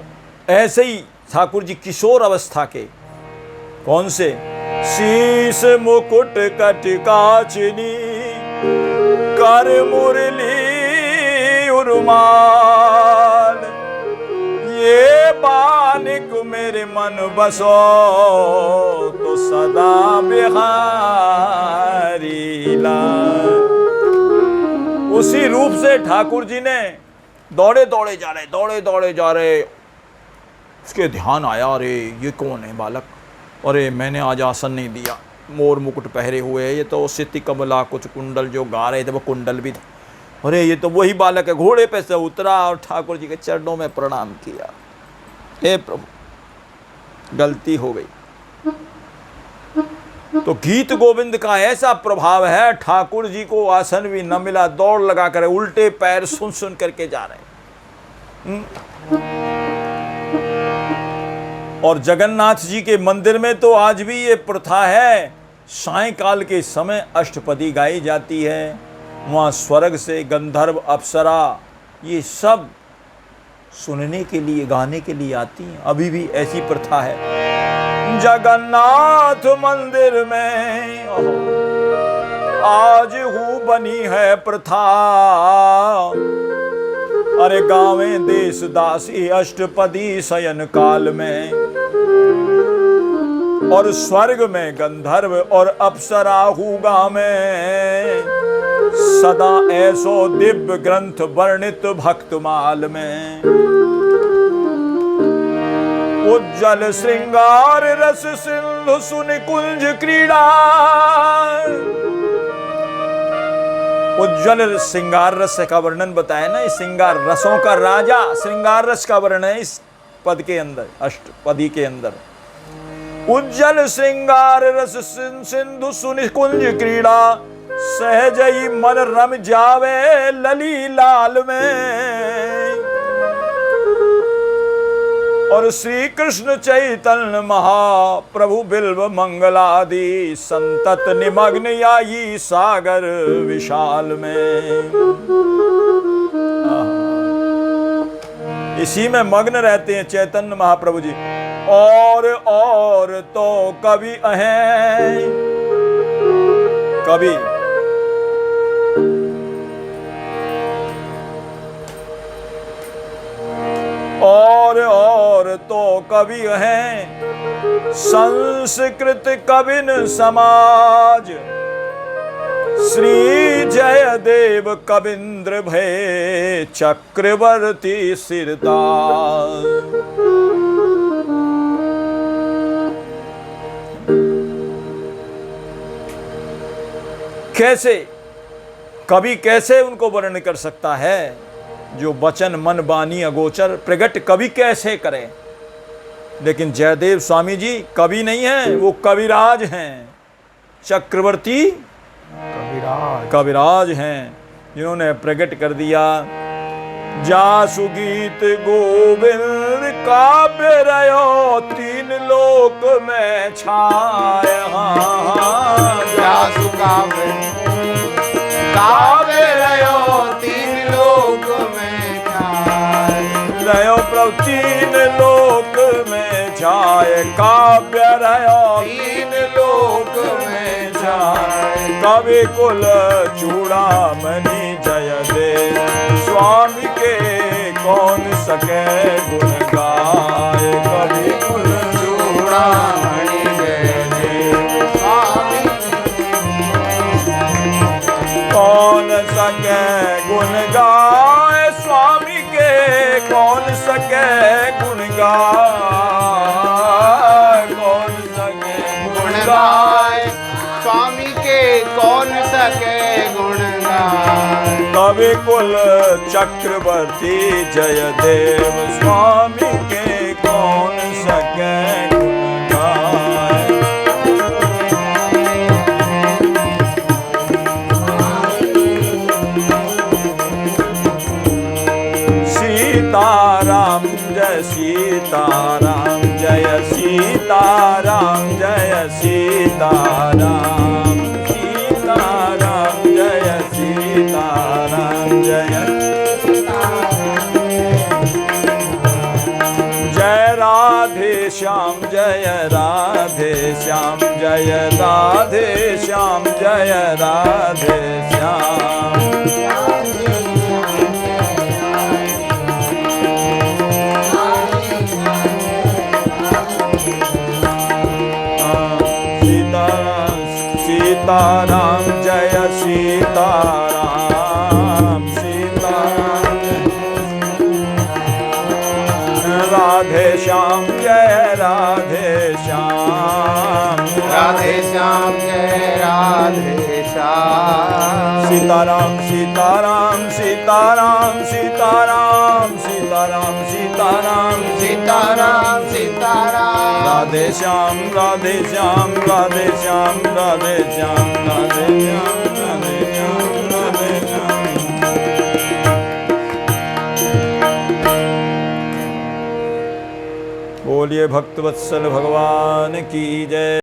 ऐसे ही ठाकुर जी किशोर अवस्था के, कौन से, शीश मुकुट कटकाचिनी, कर मुरली उर्माल, ये बानिक मेरे मन बसो तो सदा बिहारी लाल। उसी रूप से ठाकुर जी ने दौड़े दौड़े जा रहे, दौड़े दौड़े जा रहे, उसके ध्यान आया, अरे ये कौन है बालक, अरे मैंने आज आसन नहीं दिया, मोर मुकुट पहरे हुए, ये तो सिद्धि कमला कुछ कुंडल जो गा रहे थे वो कुंडल भी था, अरे ये तो वही बालक है। घोड़े पे से उतरा और ठाकुर जी के चरणों में प्रणाम किया, हे प्रभु गलती हो गई। तो गीत गोविंद का ऐसा प्रभाव है, ठाकुर जी को आसन भी न मिला, दौड़ लगा कर उल्टे पैर सुन सुन करके जा रहे हैं। और जगन्नाथ जी के मंदिर में तो आज भी ये प्रथा है, सायंकाल के समय अष्टपदी गाई जाती है। वहाँ स्वर्ग से गंधर्व अप्सरा ये सब सुनने के लिए, गाने के लिए आती हैं। अभी भी ऐसी प्रथा है। जगन्नाथ मंदिर में आज हूँ बनी है प्रथा, अरे गावे देश दासी अष्टपदी शयन काल में। और स्वर्ग में गंधर्व और अप्सरा हुआ में, सदा ऐसो दिव्य ग्रंथ वर्णित भक्तमाल में। उज्जवल श्रृंगार रस सिंधु सुन कुंज क्रीड़ा, उज्जवल श्रृंगार रस का वर्णन बताया ना, इस श्रृंगार रसों का राजा श्रृंगार रस का वर्णन है इस पद के अंदर, अष्टपदी के अंदर। उज्जवल श्रृंगार रस सिंधु सुन कुंज क्रीड़ा, सहजई मन रम जावे लली लाल में। और श्री कृष्ण चैतन्य महाप्रभु बिल्व मंगलादि, संतत निमग्न याई सागर विशाल में। इसी में मग्न रहते हैं चैतन्य महाप्रभु जी। और तो कवि हैं, कवि और तो कवि हैं संस्कृत कविन समाज, श्री जयदेव कविंद्र भय चक्रवर्ती सिरताज। कैसे कवि कैसे उनको वर्णन कर सकता है, जो वचन मन बानी अगोचर प्रगट कवि कैसे करे। लेकिन जयदेव स्वामी जी कवि नहीं हैं, वो कविराज हैं, चक्रवर्ती कविराज हैं, जिन्होंने प्रकट कर दिया। जासु गीत गोविंद काव्य रयो तीन लोक में छाए। जासु काव्य रयो तीन लोक में छाए। रयो प्रभु तीन लोक में छाए, काव्य रयो तीन लोक में छाए। कवि कुल चूड़ामणि जयदेव स्वामी के कौन सके गुण गाए। कवि कुल चूड़ामणि जयदेव स्वामी कौन सके गुण गाए, स्वामी के कौन सके गुण गाए। कौन सके गुण गाए, स्वामी के कौन सके गुण गाए। कवि कुल चक्रवर्ती जयदेव स्वामी के कौन सके गुण गाए। सीताराम जय सीताराम जय सीताराम जय सीताराम। सीताराम जय सीताराम जय। जय राधे श्याम जय राधे श्याम जय राधे श्याम जय राधे श्याम। सीताराम जय सीताराम। सीताराम राधे श्याम जय राधे श्याम। राधे श्याम जय राधे श्याम। सीताराम सीताराम सीताराम सीताराम सीताराम सीताराम सीताराम सीताराम। राधे श्याम राधे श्याम राधे श्याम राधे श्याम राधे श्याम राधे श्याम राधे श्याम। बोलिए भक्तवत्सल भगवान की जय।